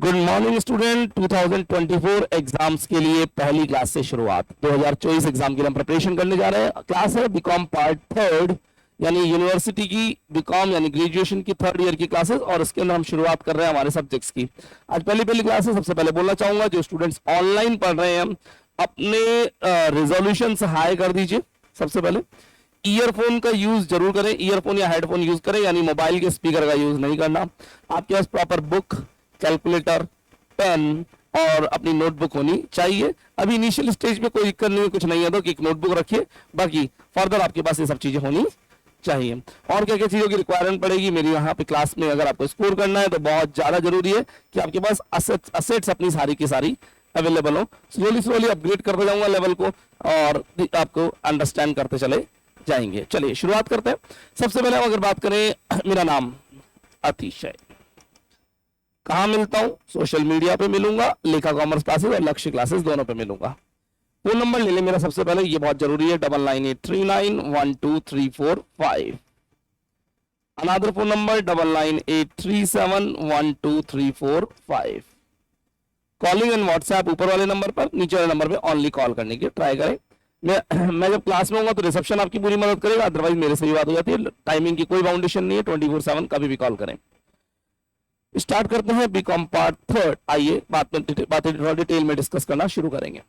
Good morning student. 2024 exams के लिए पहली क्लास से शुरुआत। 2024 एग्जाम के लिए हम प्रिपरेशन करने जा रहे हैं। क्लास है बीकॉम पार्ट थर्ड, यानी यूनिवर्सिटी की बीकॉम यानी ग्रेजुएशन की थर्ड ईयर की क्लासेस, और इसके अंदर हम शुरुआत कर रहे हैं हमारे सब्जेक्ट्स की। आज पहली क्लास है। सबसे पहले बोलना चाहूंगा जो स्टूडेंट्स ऑनलाइन पढ़ रहे हैं अपने रिजोल्यूशन हाई कर दीजिए। सबसे पहले ईयरफोन का यूज जरूर करें, ईयरफोन या हेडफोन यूज करें, यानी मोबाइल के स्पीकर का यूज नहीं करना। आपके पास प्रॉपर बुक, कैलकुलेटर, पेन और अपनी नोटबुक होनी चाहिए। अभी इनिशियल स्टेज पे कोई दिक्कत नहीं, कुछ नहीं है तो एक नोटबुक रखिए, बाकी फर्दर आपके पास ये सब चीजें होनी चाहिए। और क्या क्या चीजों की रिक्वायरमेंट पड़ेगी मेरी यहाँ पे क्लास में, अगर आपको स्कोर करना है तो बहुत ज्यादा जरूरी है कि आपके पास असेट्स अपनी सारी की सारी अवेलेबल हो। स्लोली अपग्रेड करते जाऊंगा लेवल को और आपको अंडरस्टैंड करते चले जाएंगे। चलिए शुरुआत करते हैं। सबसे पहले अगर बात करें, मेरा नाम अतिशय। कहां मिलता हूं? सोशल मीडिया पे मिलूंगा, लेखा कॉमर्स क्लासेस और लक्ष्य क्लासेस दोनों पे मिलूंगा। फोन नंबर ले लें मेरा सबसे पहले, ये बहुत जरूरी है, 9983912345। Another phone number 9983712345। Calling and WhatsApp ऊपर वाले नंबर पर, नीचे वाले नंबर पे ऑनली कॉल करने की ट्राई करें। मैं जब क्लास में होगा तो रिसेप्शन आपकी पूरी मदद करेगा, अदरवाइज मेरे से भी बात हो जाती है। टाइमिंग की कोई बाउंडेशन नहीं है, 24/7 कभी भी कॉल करें। स्टार्ट करते हैं बीकॉम पार्ट थर्ड। आइए बातें डिटेल में डिस्कस करना शुरू करेंगे।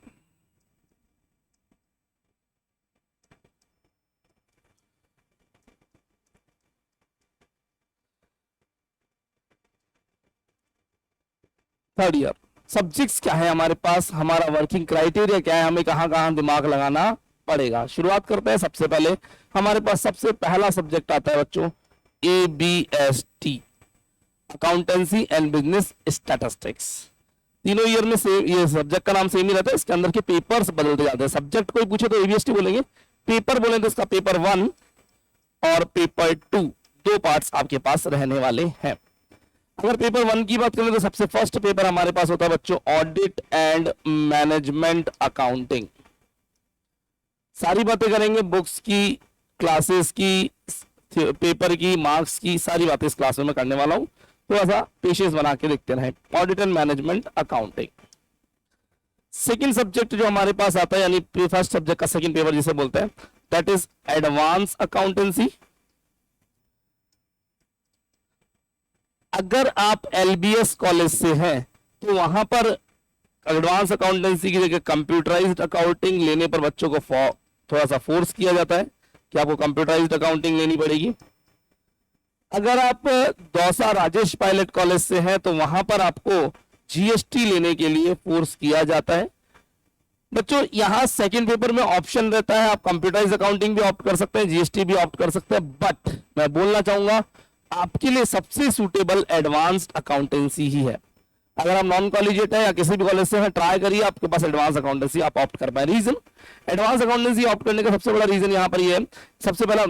थर्ड ईयर सब्जेक्ट्स क्या है हमारे पास, हमारा वर्किंग क्राइटेरिया क्या है, हमें कहां कहां दिमाग लगाना पड़ेगा। शुरुआत करते हैं। सबसे पहले हमारे पास सबसे पहला सब्जेक्ट आता है बच्चों ABST, accountancy and business statistics. तीनों ईयर में सेम, ये सब्जेक्ट का नाम सेम ही रहता है, इसके अंदर के पेपर्स बदलते जाते हैं। सब्जेक्ट कोई पूछे तो ABST बोलेंगे, पेपर बोले तो इसका पेपर 1 और पेपर 2 दो पार्ट्स आपके पास रहने वाले हैं। अगर पेपर 1 की बात करें तो सबसे फर्स्ट पेपर हमारे पास होता है बच्चों ऑडिट एंड मैनेजमेंट अकाउंटिंग। सारी बातें करेंगे, बुक्स की, क्लासेस की, पेपर की, मार्क्स की, सारी बातें इस क्लास में मैं करने वाला हूं। थोड़ा सा पेशेंस बना के देखते रहे। Audit and management accounting second subject जो हमारे पास आता है, यानी फर्स्ट सब्जेक्ट का सेकंड पेपर जिसे बोलते हैं, दैट इज एडवांस अकाउंटेंसी। अगर आप LBS कॉलेज से हैं तो वहां पर एडवांस अकाउंटेंसी की जगह कंप्यूटराइज्ड अकाउंटिंग लेने पर बच्चों को थोड़ा सा फोर्स किया जाता है कि आपको कंप्यूटराइज्ड अकाउंटिंग लेनी पड़ेगी। अगर आप दौसा राजेश पायलट कॉलेज से हैं तो वहां पर आपको GST लेने के लिए फोर्स किया जाता है। बच्चों यहां सेकंड पेपर में ऑप्शन रहता है, आप कंप्यूटराइज्ड अकाउंटिंग भी ऑप्ट कर सकते हैं, GST भी ऑप्ट कर सकते हैं, बट मैं बोलना चाहूंगा आपके लिए सबसे सूटेबल एडवांस्ड अकाउंटेंसी ही है। अगर आप नॉन कॉलेजिएट है या किसी भी कॉलेज से हैं, ट्राई करिए, आपके पास एडवांस अकाउंटेंसी आप ऑप्ट कर पाए। रीजन, एडवांस अकाउंटेंसी ऑप्ट करने का सबसे बड़ा रीजन यहां पर ये है, सबसे पहला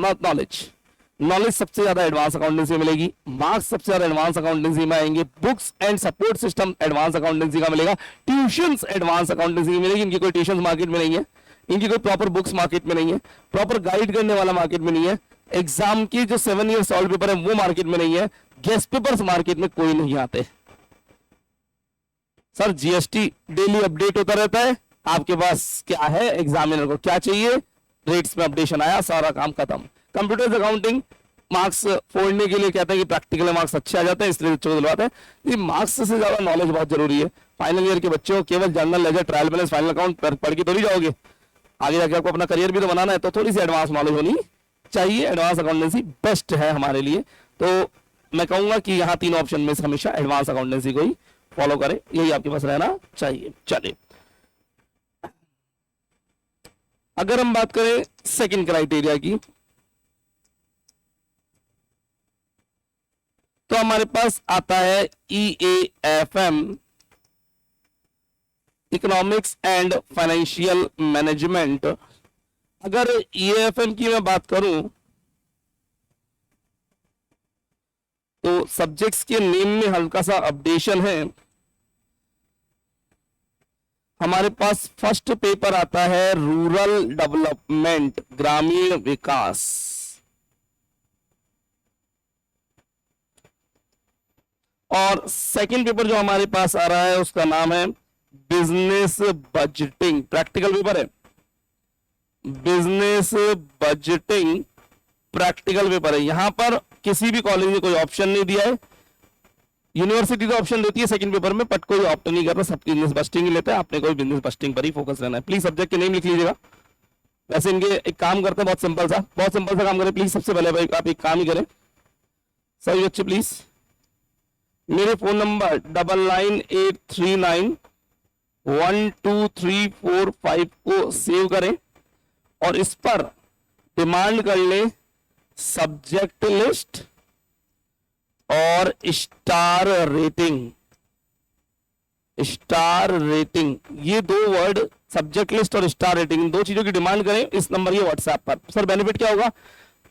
नॉलेज सबसे ज्यादा एडवांस अकाउंटेंसी मिलेगी, मार्क्स सबसे ज्यादा एडवांस अकाउंटेंसी में आएंगे, books and support system advance accountancy का मिलेगा, ट्यूशंस एडवांस अकाउंटेंसी की मिलेगी। इनकी कोई ट्यूशन मार्केट में नहीं है, इनकी कोई प्रॉपर बुक्स मार्केट में नहीं है, प्रॉपर गाइड करने वाला मार्केट में नहीं है, एग्जाम की जो 7 ईयर सॉल्व पेपर है वो मार्केट में नहीं है, गेस्ट पेपर्स मार्केट में कोई नहीं आते। सर GST डेली अपडेट होता रहता है, आपके पास क्या है, एग्जामिनर को क्या चाहिए, रेट्स में अपडेशन आया, सारा काम खत्म। कंप्यूटर अकाउंटिंग मार्क्स फोड़ने के लिए कहते हैं कि प्रैक्टिकल मार्क्स अच्छे आ जाते हैं, इसलिए बच्चों को दिलवाते हैं। ये मार्क्स से ज्यादा नॉलेज बहुत जरूरी है। फाइनल ईयर के बच्चों केवल general ledger, trial balance, final account पढ़ के तो नहीं जाओगे, आगे जाके आपको अपना करियर भी तो बनाना है, तो थोड़ी सी एडवांस नॉलेज होनी चाहिए। एडवांस अकाउंटेंसी बेस्ट है हमारे लिए, तो मैं कहूंगा कि यहाँ तीन ऑप्शन में से हमेशा एडवांस अकाउंटेंसी को ही फॉलो करें, यही आपके पास रहना चाहिए। चलिए अगर हम बात करें सेकंड क्राइटेरिया की, तो हमारे पास आता है EAFM, economics and financial management. अगर EAFM की मैं बात करूं तो सब्जेक्ट्स के नेम में हल्का सा अपडेशन है। हमारे पास फर्स्ट पेपर आता है रूरल डेवलपमेंट, ग्रामीण विकास। और सेकंड पेपर जो हमारे पास आ रहा है उसका नाम है बिजनेस बजटिंग, प्रैक्टिकल पेपर है, बिजनेस बजटिंग प्रैक्टिकल पेपर है। यहां पर किसी भी कॉलेज ने कोई ऑप्शन नहीं दिया है, यूनिवर्सिटी तो ऑप्शन देती है सेकंड पेपर में, बट कोई ऑप्ट नहीं कर रहा, सब बिजनेस बस्टिंग ही लेते हैं, आपने कोई बिजनेस बस्टिंग पर ही फोकस रहना है। प्लीज सब्जेक्ट के नेम लिख लीजिएगा। वैसे इनके एक काम करते हैं, बहुत सिंपल सा काम करें प्लीज। सबसे पहले भाई आप एक काम ही करें सभी बच्चे, प्लीज मेरे फोन नंबर 9983912345 को सेव करें और इस पर डिमांड कर ले सब्जेक्ट लिस्ट और स्टार रेटिंग। स्टार रेटिंग, ये दो वर्ड, सब्जेक्ट लिस्ट और स्टार रेटिंग, दो चीजों की डिमांड करें इस नंबर ये व्हाट्सएप पर। सर बेनिफिट क्या होगा,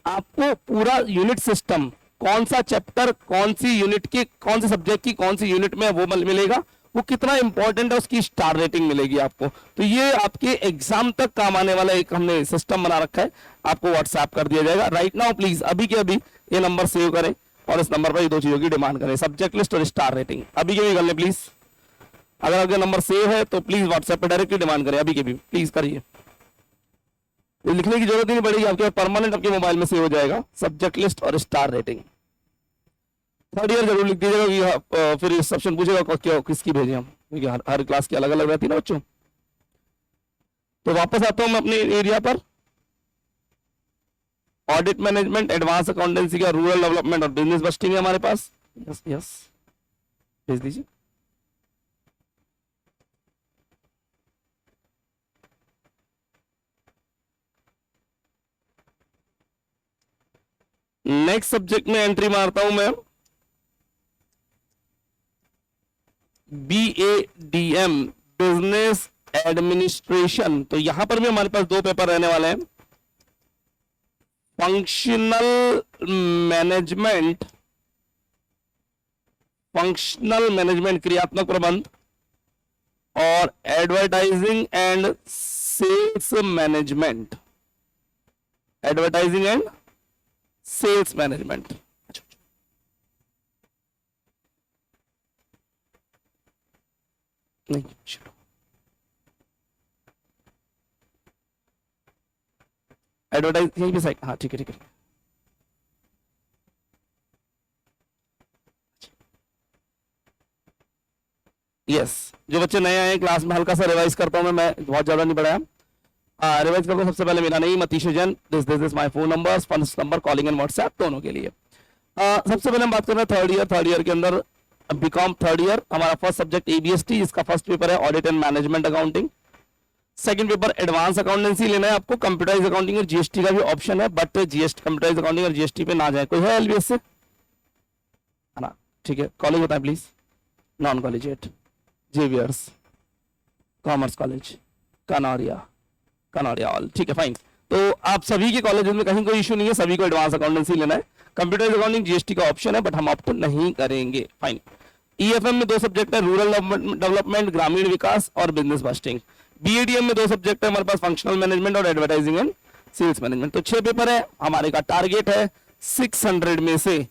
आपको पूरा यूनिट सिस्टम, कौन सा चैप्टर कौन सी यूनिट की, कौन से सब्जेक्ट की कौन सी यूनिट में वो मिलेगा, वो कितना इंपॉर्टेंट है उसकी स्टार रेटिंग मिलेगी आपको। तो ये आपके एग्जाम तक काम आने वाला एक हमने सिस्टम बना रखा है, आपको व्हाट्सएप कर दिया जाएगा राइट नाउ। प्लीज अभी के अभी ये नंबर सेव करें और इस नंबर पर ये दो चीजों की डिमांड करें, सब्जेक्ट लिस्ट और स्टार रेटिंग। अभी के भी कर लें प्लीज, अगर आपका नंबर सेव है तो प्लीज व्हाट्सएप पर डायरेक्टली डिमांड करें, अभी के भी प्लीज करिए। लिखने की जरूरत ही नहीं पड़ेगी, आपके परमानेंट आपके मोबाइल में सेव हो जाएगा, सब्जेक्ट लिस्ट और स्टार रेटिंग। थर्ड ईयर जरूर लिख दीजिएगा कि फिर इस ऑप्शन पूछेगा क्या किसकी भेजें हम, क्योंकि हर क्लास की अलग अलग रहती है ना बच्चों। तो वापस आता हूं मैं अपने एरिया पर, ऑडिट मैनेजमेंट, एडवांस अकाउंटेंसी का, रूरल डेवलपमेंट और बिजनेस बस्टिंग है हमारे पास। यस यस भेज दीजिए। नेक्स्ट सब्जेक्ट में एंट्री मारता हूं मैं, BADM बिजनेस एडमिनिस्ट्रेशन। तो यहां पर भी हमारे पास दो पेपर रहने वाले हैं, फंक्शनल मैनेजमेंट, क्रियात्मक प्रबंध, और advertising and sales management, advertising and sales management. नहीं चलो, एडवर्टाइज यहीं पे साइड, हाँ ठीक है ठीक है। यस जो बच्चे नए आए क्लास में, हल्का सा रिवाइज करता हूं मैं बहुत ज्यादा नहीं पढ़ाया, रिवाइज करता हूं। सबसे पहले मेरा name Matheesha Jain, this my phone number, first number calling and WhatsApp दोनों के लिए। सबसे पहले हम बात कर रहे हैं थर्ड ईयर के अंदर बीकॉम थर्ड ईयर, हमारा फर्स्ट सब्जेक्ट ABST, जिसका फर्स्ट पेपर है audit and management accounting. Second paper advance accountancy लेना है आपको, कंप्यूटराइज अकाउंटिंग और GST का भी ऑप्शन है, बट GST कंप्यूटराइज अकाउंटिंग और GST पे ना जाए। कोई है LBS से, है ना, ठीक है। कॉलेज बताएं please, non collegiate, Xavier's, commerce college, Kanoria all, ठीक है फाइन। तो आप सभी के कॉलेजेस में कहीं कोई इशू नहीं है, सभी को एडवांस अकाउंटेंसी लेना है, कंप्यूटराइज अकाउंटिंग GST का ऑप्शन है, बट हम ऑप्ट नहीं करेंगे, फाइन। EFM में दो सब्जेक्ट है, रूरल डेवलपमेंट, ग्रामीण विकास और बिजनेस बस्टिंग। BADM में दो सब्जेक्ट है हमारे पास, फंक्शनल मैनेजमेंट और एडवर्टाइजिंग एंड सेल्स मैनेजमेंट। तो 6 पेपर है, हमारे का टारगेट है 600 में से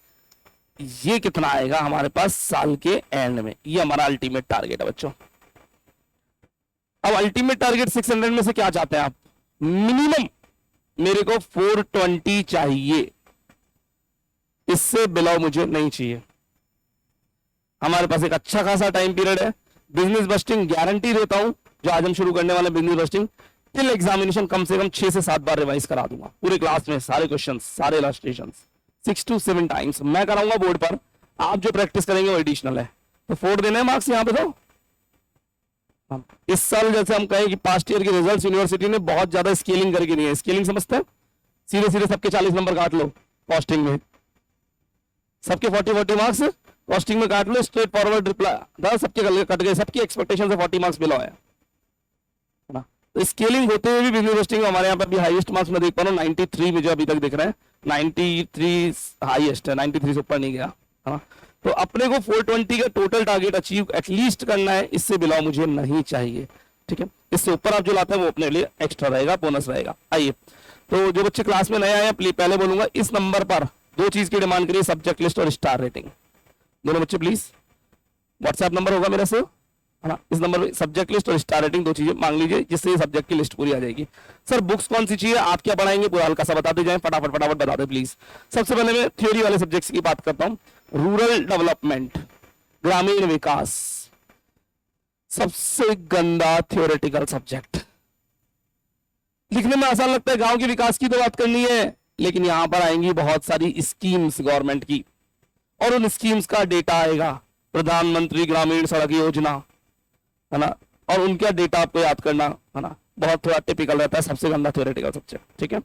ये कितना आएगा हमारे पास साल के एंड में, ये हमारा अल्टीमेट टारगेट है बच्चों। अब अल्टीमेट टारगेट 600 में से क्या चाहते हैं आप, मिनिमम मेरे को 420 चाहिए, इससे बिलो मुझे नहीं चाहिए। हमारे पास एक अच्छा खासा टाइम पीरियड है, बिजनेस बस्टिंग गारंटी देता हूं, जो आज हम शुरू करने वाले बिजनेस बस्टिंग, टिल एग्जामिनेशन कम से कम 6 से 7 बार रिवाइज करा दूंगा पूरे क्लास में, सारे क्वेश्चन, सारे इलस्ट्रेशंस 6 to 7 टाइम्स मैं कराऊंगा बोर्ड पर, आप जो प्रैक्टिस करेंगे वो एडिशनल है। तो 4 देने हैं मार्क्स यहाँ पे। तो इस साल जैसे हम कहें कि पास्ट ईयर के रिजल्ट्स यूनिवर्सिटी ने बहुत ज्यादा स्केलिंग करके नहीं है, स्केलिंग समझते हैं, सीधे सीधे सबके 40 नंबर काट लो कॉस्टिंग में, सबके 40 मार्क्स कॉस्टिंग में काट लो, स्ट्रेट फॉरवर्ड रिप्लाई सबके कट गए, सबकी एक्सपेक्टेशन से 40 मार्क्स बिलो है ना। तो स्केलिंग होते हुए भी बिजनेस बस्टिंग हमारे यहाँ पे अभी हाईएस्ट मार्क्स में देख पा रहा हूँ 93 मुझे अभी तक दिख रहा है, 93 हाईएस्ट है, 93 से ऊपर नहीं गया, है ना। तो अपने को 420 का टोटल टारगेट अचीव एटलीस्ट करना है, इससे बिलो मुझे नहीं चाहिए, ठीक है। इससे ऊपर आप जो लाते हैं वो अपने लिए एक्स्ट्रा रहेगा, बोनस रहेगा। आइए, तो जो बच्चे क्लास में नए आए हैं पहले बोलूंगा, इस नंबर पर दो चीज की डिमांड करिए, सब्जेक्ट लिस्ट और स्टार रेटिंग। दोनों बच्चे प्लीज, व्हाट्सएप नंबर होगा मेरे से, है ना, इस नंबर पे सब्जेक्ट लिस्ट और स्टार रेटिंग 2 चीजें मांग लीजिए, जिससे ये सब्जेक्ट की लिस्ट पूरी आ जाएगी। सर बुक्स कौन सी चाहिए, आप क्या पढ़ाएंगे, पूरा हल्का सा बताते जाएं, फटाफट फटाफट बता दे प्लीज। सबसे पहले मैं थ्योरी वाले सब्जेक्ट्स की बात करता हूं। रूरल डेवलपमेंट, ग्रामीण विकास, सबसे गंदा थ्योरेटिकल सब्जेक्ट। लिखने में आसान लगता है, गांव के विकास की तो बात करनी है, लेकिन यहां पर आएंगी बहुत सारी स्कीम्स गवर्नमेंट की, और उन स्कीम्स का डेटा आएगा, प्रधानमंत्री ग्रामीण सड़क योजना, है ना, और उनका डेटा आपको याद करना, है ना, बहुत थोड़ा टिपिकल रहता है, सबसे गंदा थ्योरेटिकल सब्जेक्ट। ठीक है,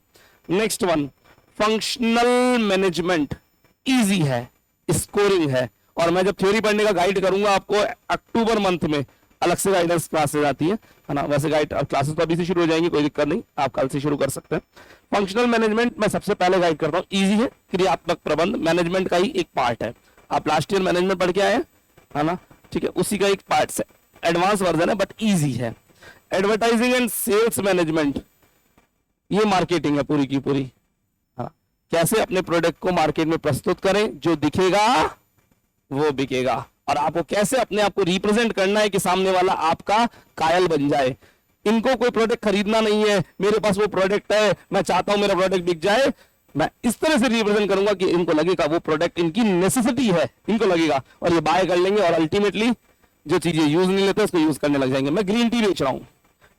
next one functional management, easy है, स्कोरिंग है, और मैं जब थ्योरी पढ़ने का गाइड करूंगा आपको, अक्टूबर मंथ में अलग से गाइडेंस क्लासेस आती है ना, वैसे गाइड क्लासेस तो अभी से शुरू हो जाएंगी, कोई दिक्कत नहीं, आप कल से शुरू कर सकते हैं। फंक्शनल मैनेजमेंट मैं सबसे पहले गाइड करता हूँ, इजी है, क्रियात्मक प्रबंध मैनेजमेंट का ही एक पार्ट है, आप लास्ट ईयर मैनेजमेंट पढ़ के आए हैं, है ना, ठीक है, उसी का एक पार्ट है, एडवांस वर्जन है बट इजी है। एडवर्टाइजिंग एंड सेल्स मैनेजमेंट, ये मार्केटिंग है पूरी की पूरी, हाँ, कैसे अपने प्रोडक्ट को मार्केट में प्रस्तुत करें, जो दिखेगा वो बिकेगा, और आपको कैसे अपने आप को रिप्रेजेंट करना है कि सामने वाला आपका कायल बन जाए। इनको कोई प्रोडक्ट खरीदना नहीं है, मेरे पास वो प्रोडक्ट है, मैं चाहता हूं मेरा प्रोडक्ट बिक जाए, मैं इस तरह से रिप्रेजेंट करूंगा कि इनको लगेगा वो प्रोडक्ट इनकी नेसेसिटी है, इनको लगेगा, और ये बाय कर लेंगे, और अल्टीमेटली जो चीजें यूज नहीं लेते उसको यूज करने लग जाएंगे। मैं ग्रीन टी बेच रहा हूं,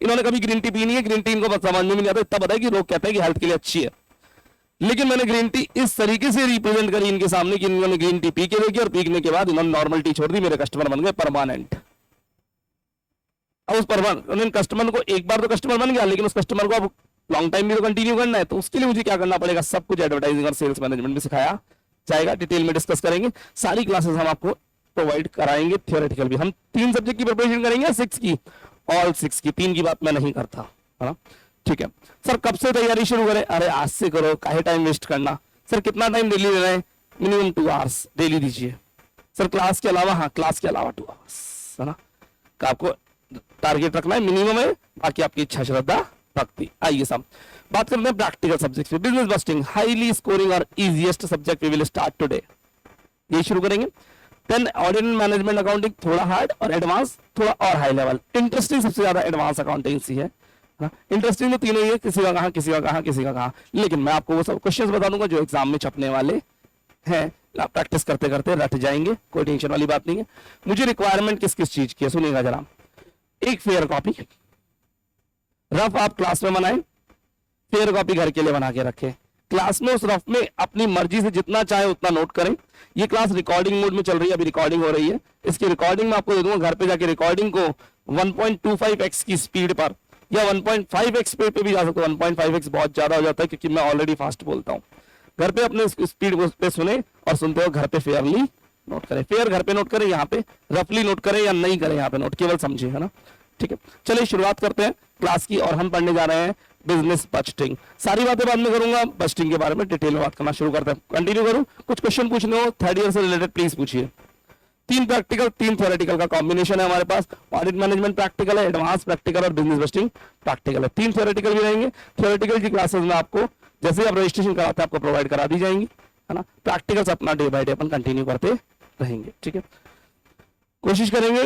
इन्होंने कभी ग्रीन टी पी नहीं है, ग्रीन टी इनको समझ में नहीं आता, इतना पता है कि लोग कहते हैं कि हेल्थ के लिए अच्छी है, लेकिन मैंने ग्रीन टी इस तरीके से रिप्रेजेंट करी इनके सामने कि इन्होंने ग्रीन टी पी के देखी, और पीने के बाद इन्होंने नॉर्मल टी छोड़ दी, मेरे कस्टमर बन गए परमानेंट। अब उस परमानेंट कस्टमर को, एक बार तो कस्टमर बन गया, लेकिन उस कस्टमर को अब लॉन्ग टाइम भी तो कंटिन्यू करना है, तो उसके लिए मुझे क्या करना पड़ेगा, सब कुछ एडवर्टाइजिंग और सेल्स मैनेजमेंट में सिखाया जाएगा, डिटेल में डिस्कस करेंगे, सारी क्लासेस हम आपको प्रोवाइड कराएंगे, थियोरेटिकल भी। हम 3 सब्जेक्ट की प्रिपरेशन करेंगे, 6 की, ऑल 6 की, 3 की बात मैं नहीं करता, है ना, ठीक है। सर कब से तैयारी शुरू करें, अरे आज से करो, काहे टाइम वेस्ट करना। सर कितना टाइम डेली ले रहे हैं, मिनिमम 2 आवर्स डेली दीजिए। सर क्लास के अलावा, हाँ क्लास के अलावा 2 आवर्स, है ना, आपको टारगेट रखना है, मिनिमम है, बाकी आपकी इच्छा श्रद्धा भक्ति। आइए सब बात करते हैं प्रैक्टिकल सब्जेक्ट पे। बिजनेस बस्टिंग, हाईली स्कोरिंग और easiest subject we will start today, ये शुरू करेंगे। Then audit and management accounting, थोड़ा हार्ड और एडवांस थोड़ा और हाई लेवल। इंटरेस्टिंग सबसे ज्यादा एडवांस अकाउंटेंसी है, इंटरेस्टिंग तो तीनों ही है, किसी का कहाँ किसी का कहाँ किसी का कहाँ, लेकिन मैं आपको वो सब क्वेश्चंस बता दूंगा जो एग्जाम में छपने वाले हैं, आप प्रैक्टिस करते करते रट जाएंगे, कोई टेंशन वाली बात नहीं है। मुझे रिक्वायरमेंट किस किस चीज की है सुनिएगा जरा। एक फेयर कॉपी, रफ आप क्लास में बनाएं, फेयर कॉपी घर के लिए बना के रखें, क्लास में उस रफ में अपनी मर्जी से जितना चाहे उतना नोट करें। ये क्लास रिकॉर्डिंग मोड में चल रही है, अभी रिकॉर्डिंग हो रही है, इसकी रिकॉर्डिंग में आपको दे दूंगा, घर पे जाके रिकॉर्डिंग को 1.25x की स्पीड पर या 1.5x पे भी जा सकते हो। 1.5x बहुत ज्यादा हो जाता है क्योंकि मैं ऑलरेडी फास्ट बोलता हूँ। घर पे अपने स्पीड पे सुने और सुनते हो, घर पे फेयरली नोट करें, फेयर घर पे नोट करें, यहाँ पे रफली नोट करें या नहीं करें, यहाँ पे नोट केवल समझे, है ना, ठीक है। चलिए शुरुआत करते हैं क्लास की, और हम पढ़ने जा रहे हैं बिजनेस बजटिंग। सारी बातें बाद में करूंगा, बजटिंग के बारे में डिटेल में बात करना शुरू करते हैं। कंटिन्यू करूं, कुछ क्वेश्चन पूछने हो थर्ड ईयर से रिलेटेड प्लीज पूछिए। 3 प्रैक्टिकल 3 थ्योरेटिकल का कॉम्बिनेशन है हमारे पास। ऑडिट मैनेजमेंट प्रैक्टिकल है, एडवांस प्रैक्टिकल और बिजनेस बजटिंग प्रैक्टिकल है। 3 थ्योरेटिकल भी रहेंगे। थ्योरेटिकल की क्लासेस में आपको जैसे आप रजिस्ट्रेशन कराते हैं आपको प्रोवाइड करा दी जाएंगी, है ना। प्रैक्टिकल्स अपना day by day upon continue करते रहेंगे, ठीक है। कोशिश करेंगे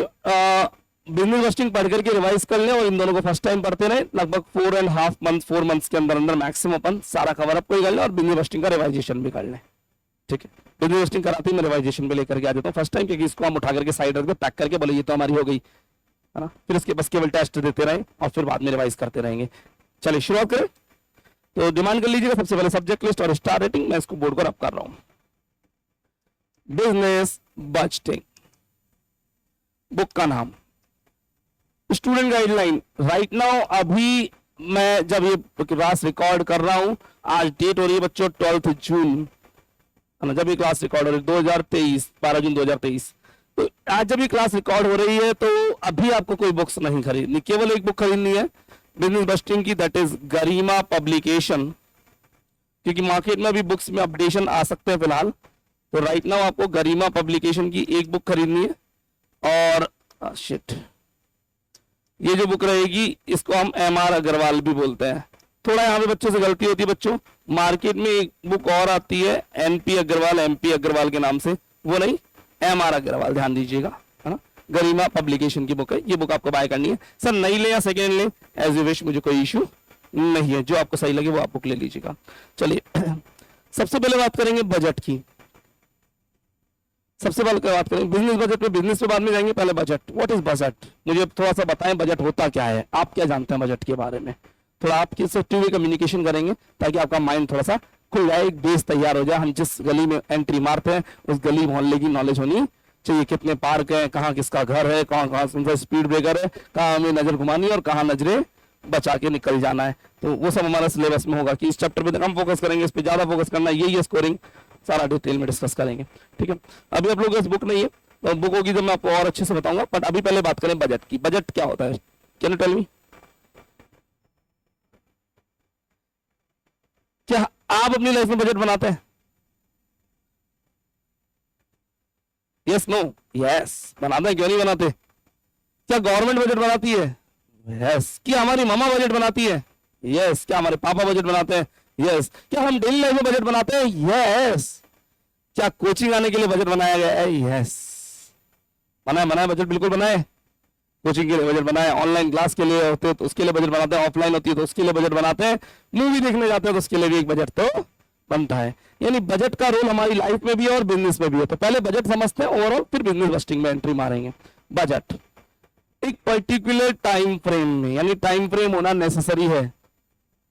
बिजनेस बस्टिंग पढ़ करके रिवाइज कर लें, और इन दोनों को फर्स्ट टाइम पढ़ते रहे, लगभग 4.5 मंथ्स के अंदर अंदर मैक्सिमम अपन सारा कवर अप कर लें, और बिजनेस बस्टिंग का रिवाइजेशन भी कर लें, ठीक है। बिजनेस बस्टिंग कराते ही मैं रिवाइजेशन पे लेकर के आ जाता हूँ फर्स्ट टाइम, क्योंकि इसको हम उठा करके साइड रख के पैक करके बोले ये तो हमारी हो गई, है ना, फिर इसके बस केवल टेस्ट देते रहे और फिर बाद में रिवाइज करते रहेंगे। चलिए शुरुआत करें, तो डिमांड कर लीजिएगा सबसे पहले सब्जेक्ट लिस्ट और स्टार रेटिंग। मैं इसको बोर्ड पर अप कर रहा हूं। बिजनेस बजटिंग, बुक का नाम, स्टूडेंट गाइडलाइन। राइट नाउ अभी मैं जब ये क्लास रिकॉर्ड कर रहा हूं, आज डेट हो रही है बच्चों 12 जून, है ना, जब ये क्लास रिकॉर्ड हो रही है 2023, 12 जून 2023। तो आज जब ये क्लास रिकॉर्ड हो रही है तो अभी आपको कोई बुक्स नहीं खरीदनी, केवल एक बुक खरीदनी है बिजनेस बस्टिंग की, दैट इज गरिमा पब्लिकेशन, क्योंकि मार्केट में भी बुक्स में अपडेशन आ सकते हैं फिलहाल। तो राइट नाउ आपको गरिमा पब्लिकेशन की एक बुक खरीदनी है। और शिट, ये जो बुक रहेगी इसको हम MR अग्रवाल भी बोलते हैं। थोड़ा यहाँ पे बच्चों से गलती होती है बच्चों, मार्केट में एक बुक और आती है NP अग्रवाल, MP अग्रवाल के नाम से, वो नहीं, MR अग्रवाल, ध्यान दीजिएगा, है ना, गरिमा पब्लिकेशन की बुक है, ये बुक आपको बाय करनी है। सर नई ले या सेकेंड ले, एज यू विश, मुझे कोई इशू नहीं है, जो आपको सही लगे वो आप बुक ले लीजिएगा। चलिए सबसे पहले बात करेंगे बजट की। सबसे पहले बात करेंगे बिजनेस बजट पे, बिजनेस पे बाद में जाएंगे, पहले बजट। What is budget? मुझे थोड़ा सा बताएं बजट होता क्या है, आप क्या जानते हैं बजट के बारे में। थोड़ा आप किससे टू वे कम्युनिकेशन करेंगे ताकि आपका माइंड थोड़ा सा खुल जाए, एक बेस तैयार हो जाए। हम जिस गली में एंट्री मारते हैं उस गली मोहल्ले की नॉलेज होनी चाहिए, कितने पार्क है, कहाँ किसका घर है, कहाँ कहाँ स्पीड ब्रेकर है, कहाँ हमें नजर घुमानी है और कहाँ नजरें बचा के निकल जाना है। तो वो सब हमारा सिलेबस में होगा कि इस चैप्टर पे कम फोकस करेंगे, इस पे ज्यादा फोकस करना है, ये स्कोरिंग सारा डिटेल में डिस्कस करेंगे। ठीक है, अभी आप लोगों के बुक नहीं है, तो बुक होगी तो मैं आपको और अच्छे से बताऊंगा, बट अभी पहले बात करें बजट की। बजट क्या होता है, कैन यू टेल मी? क्या आप अपनी लाइफ में बजट बनाते हैं? Yes no? यस बनाते हैं, क्यों नहीं बनाते? क्या गवर्नमेंट बजट बनाती है? यस। क्या हमारी मामा बजट बनाती है? यस। क्या हमारे पापा बजट बनाते हैं? यस। क्या हम डेली लाइफ में बजट बनाते हैं? यस। क्या कोचिंग आने के लिए बजट बनाया गया है? यस। बनाए बनाए बजट, बिल्कुल बनाए। कोचिंग के लिए बजट बनाए, ऑनलाइन क्लास के लिए होते हैं तो उसके लिए बजट बनाते हैं, ऑफलाइन होती है तो उसके लिए बजट बनाते हैं, मूवी देखने जाते हैं तो उसके लिए भी एक बजट तो बनता है। यानी बजट का रोल हमारी लाइफ में भी है और बिजनेस में भी है। तो पहले बजट समझते हैं ओवरऑल, फिर बिजनेस बस्टिंग में एंट्री मारेंगे। बजट एक पर्टिकुलर टाइम फ्रेम में, यानी टाइम फ्रेम होना नेसेसरी है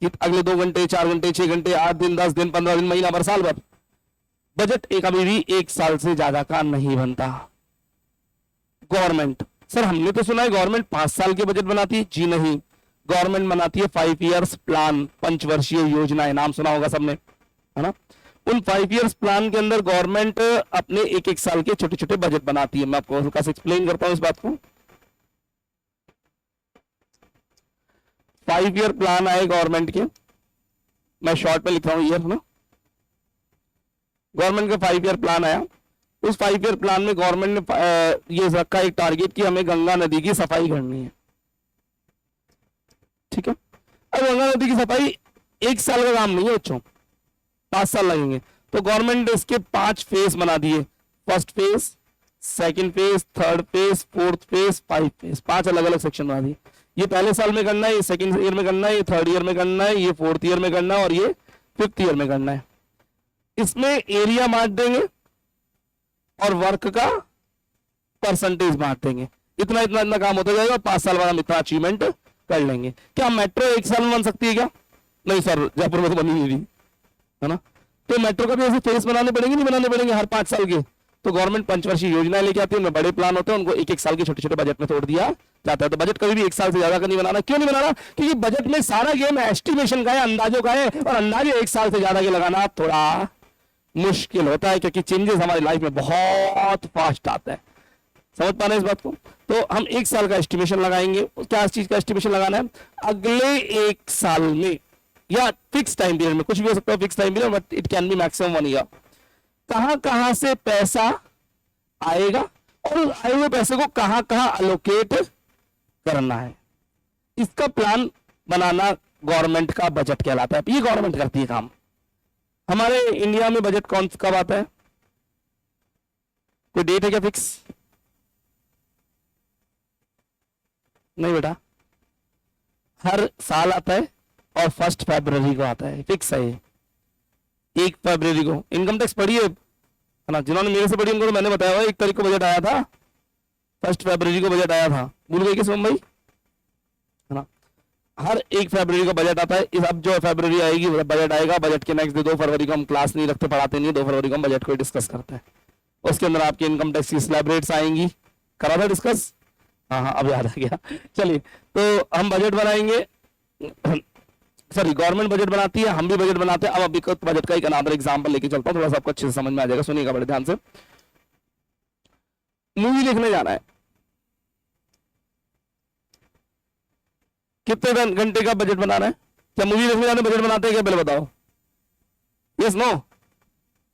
कि अगले 2 घंटे, 4 घंटे, 6 घंटे, 8 दिन, 10 दिन, 15 दिन, महीना भर, साल भर। बजट एक कभी भी 1 साल से ज्यादा का नहीं बनता। गवर्नमेंट, सर हमने तो सुना है गवर्नमेंट 5 साल के बजट बनाती है। जी नहीं, गवर्नमेंट बनाती है 5 इयर्स प्लान, पंचवर्षीय योजनाएं, नाम सुना होगा सबने, है ना। उन 5 इयर्स प्लान के अंदर गवर्नमेंट अपने 1-1 साल के छोटे छोटे बजट बनाती है। मैं आपको हल्का से एक्सप्लेन करता हूं इस बात को। 5 ईयर प्लान आए गवर्नमेंट के, मैं शॉर्ट में लिख रहा हूं ईयर, ना। गवर्नमेंट का 5 ईयर प्लान आया। उस 5 ईयर प्लान में गवर्नमेंट ने ये रखा एक टारगेट कि हमें गंगा नदी की सफाई करनी है। ठीक है, अब गंगा नदी की सफाई 1 साल का काम नहीं है बच्चों, 5 साल लगेंगे। तो गवर्नमेंट ने इसके 5 फेज बना दिए। First phase, second phase, third phase, fourth phase, 5 phase, 5 अलग अलग सेक्शन बना दिए। ये पहले साल में करना है, ये सेकंड ईयर में करना है, ये थर्ड ईयर में करना है, ये फोर्थ ईयर में करना है और ये 5th ईयर में करना है। इसमें एरिया बांट देंगे और वर्क का परसेंटेज बांट देंगे। इतना इतना इतना काम होता जाएगा, 5 साल बाद हम इतना अचीवमेंट कर लेंगे। क्या मेट्रो 1 साल में बन सकती है क्या? नहीं सर, जयपुर में तो बनी नहीं रही, है ना। तो मेट्रो का भी ऐसे फेस बनाने पड़ेंगे, नहीं बनाने पड़ेंगे हर 5 साल के। तो गवर्नमेंट पंचवर्षीय योजनाएं लेके आती है, उनमें बड़े प्लान होते हैं, उनको 1-1 साल के छोटे छोटे बजट में तोड़ दिया जाता है। तो बजट कभी भी 1 साल से ज्यादा का नहीं बनाना। क्यों नहीं बनाना? क्योंकि बजट में सारा गेम एस्टिमेशन का है, अंदाजों का है, और अंदाजे 1 साल से ज्यादा के लगाना थोड़ा मुश्किल होता है, क्योंकि चेंजेस हमारी लाइफ में बहुत फास्ट आता है। समझ पा रहे हैं इस बात को? तो हम 1 साल का एस्टिमेशन लगाएंगे। क्या चीज का एस्टिमेशन लगाना है? अगले 1 साल में या फिक्स टाइम पीरियड में, कुछ भी हो सकता है fix time period, but it can be maximum 1 year, कहां कहां से पैसा आएगा और उस आए हुए पैसे को कहां कहां अलोकेट करना है, इसका प्लान बनाना गवर्नमेंट का बजट कहलाता है। ये गवर्नमेंट करती है काम। हमारे इंडिया में बजट कौन कब आता है? कोई डेट है क्या फिक्स? नहीं बेटा, हर साल आता है और 1 फरवरी को आता है, फिक्स है ये। 1 फरवरी को इनकम टैक्स पढ़ी है ना, जिन्होंने मेरे से पढ़ी उनको तो मैंने बताया हुआ 1 तारीख को बजट आया था, 1 फरवरी को बजट आया था। भूल गए कि सोम भाई, है ना। हर 1 फरवरी को बजट आता है। इस अब जो फरवरी आएगी बजट आएगा, बजट के नेक्स्ट डे 2 फरवरी को हम क्लास नहीं रखते, पढ़ाते नहीं, 2 फरवरी को हम बजट को डिस्कस करते हैं। उसके अंदर आपकी इनकम टैक्स की स्लैब रेट्स आएंगी, करा था डिस्कस? हाँ, अब याद आ गया। चलिए, तो हम बजट बनाएंगे, सॉरी गवर्नमेंट बजट बनाती है, हम भी बजट बनाते हैं। अब अभी बजट का एक अनदर एग्जांपल लेके चलता हूँ, थोड़ा सा आपको अच्छे से समझ में आ जाएगा, सुनिएगा बड़े ध्यान से। मूवी देखने जाना है, कितने घंटे का बजट बनाना है? क्या मूवी देखने जाने बजट बनाते हैं क्या, पहले बताओ? Yes no?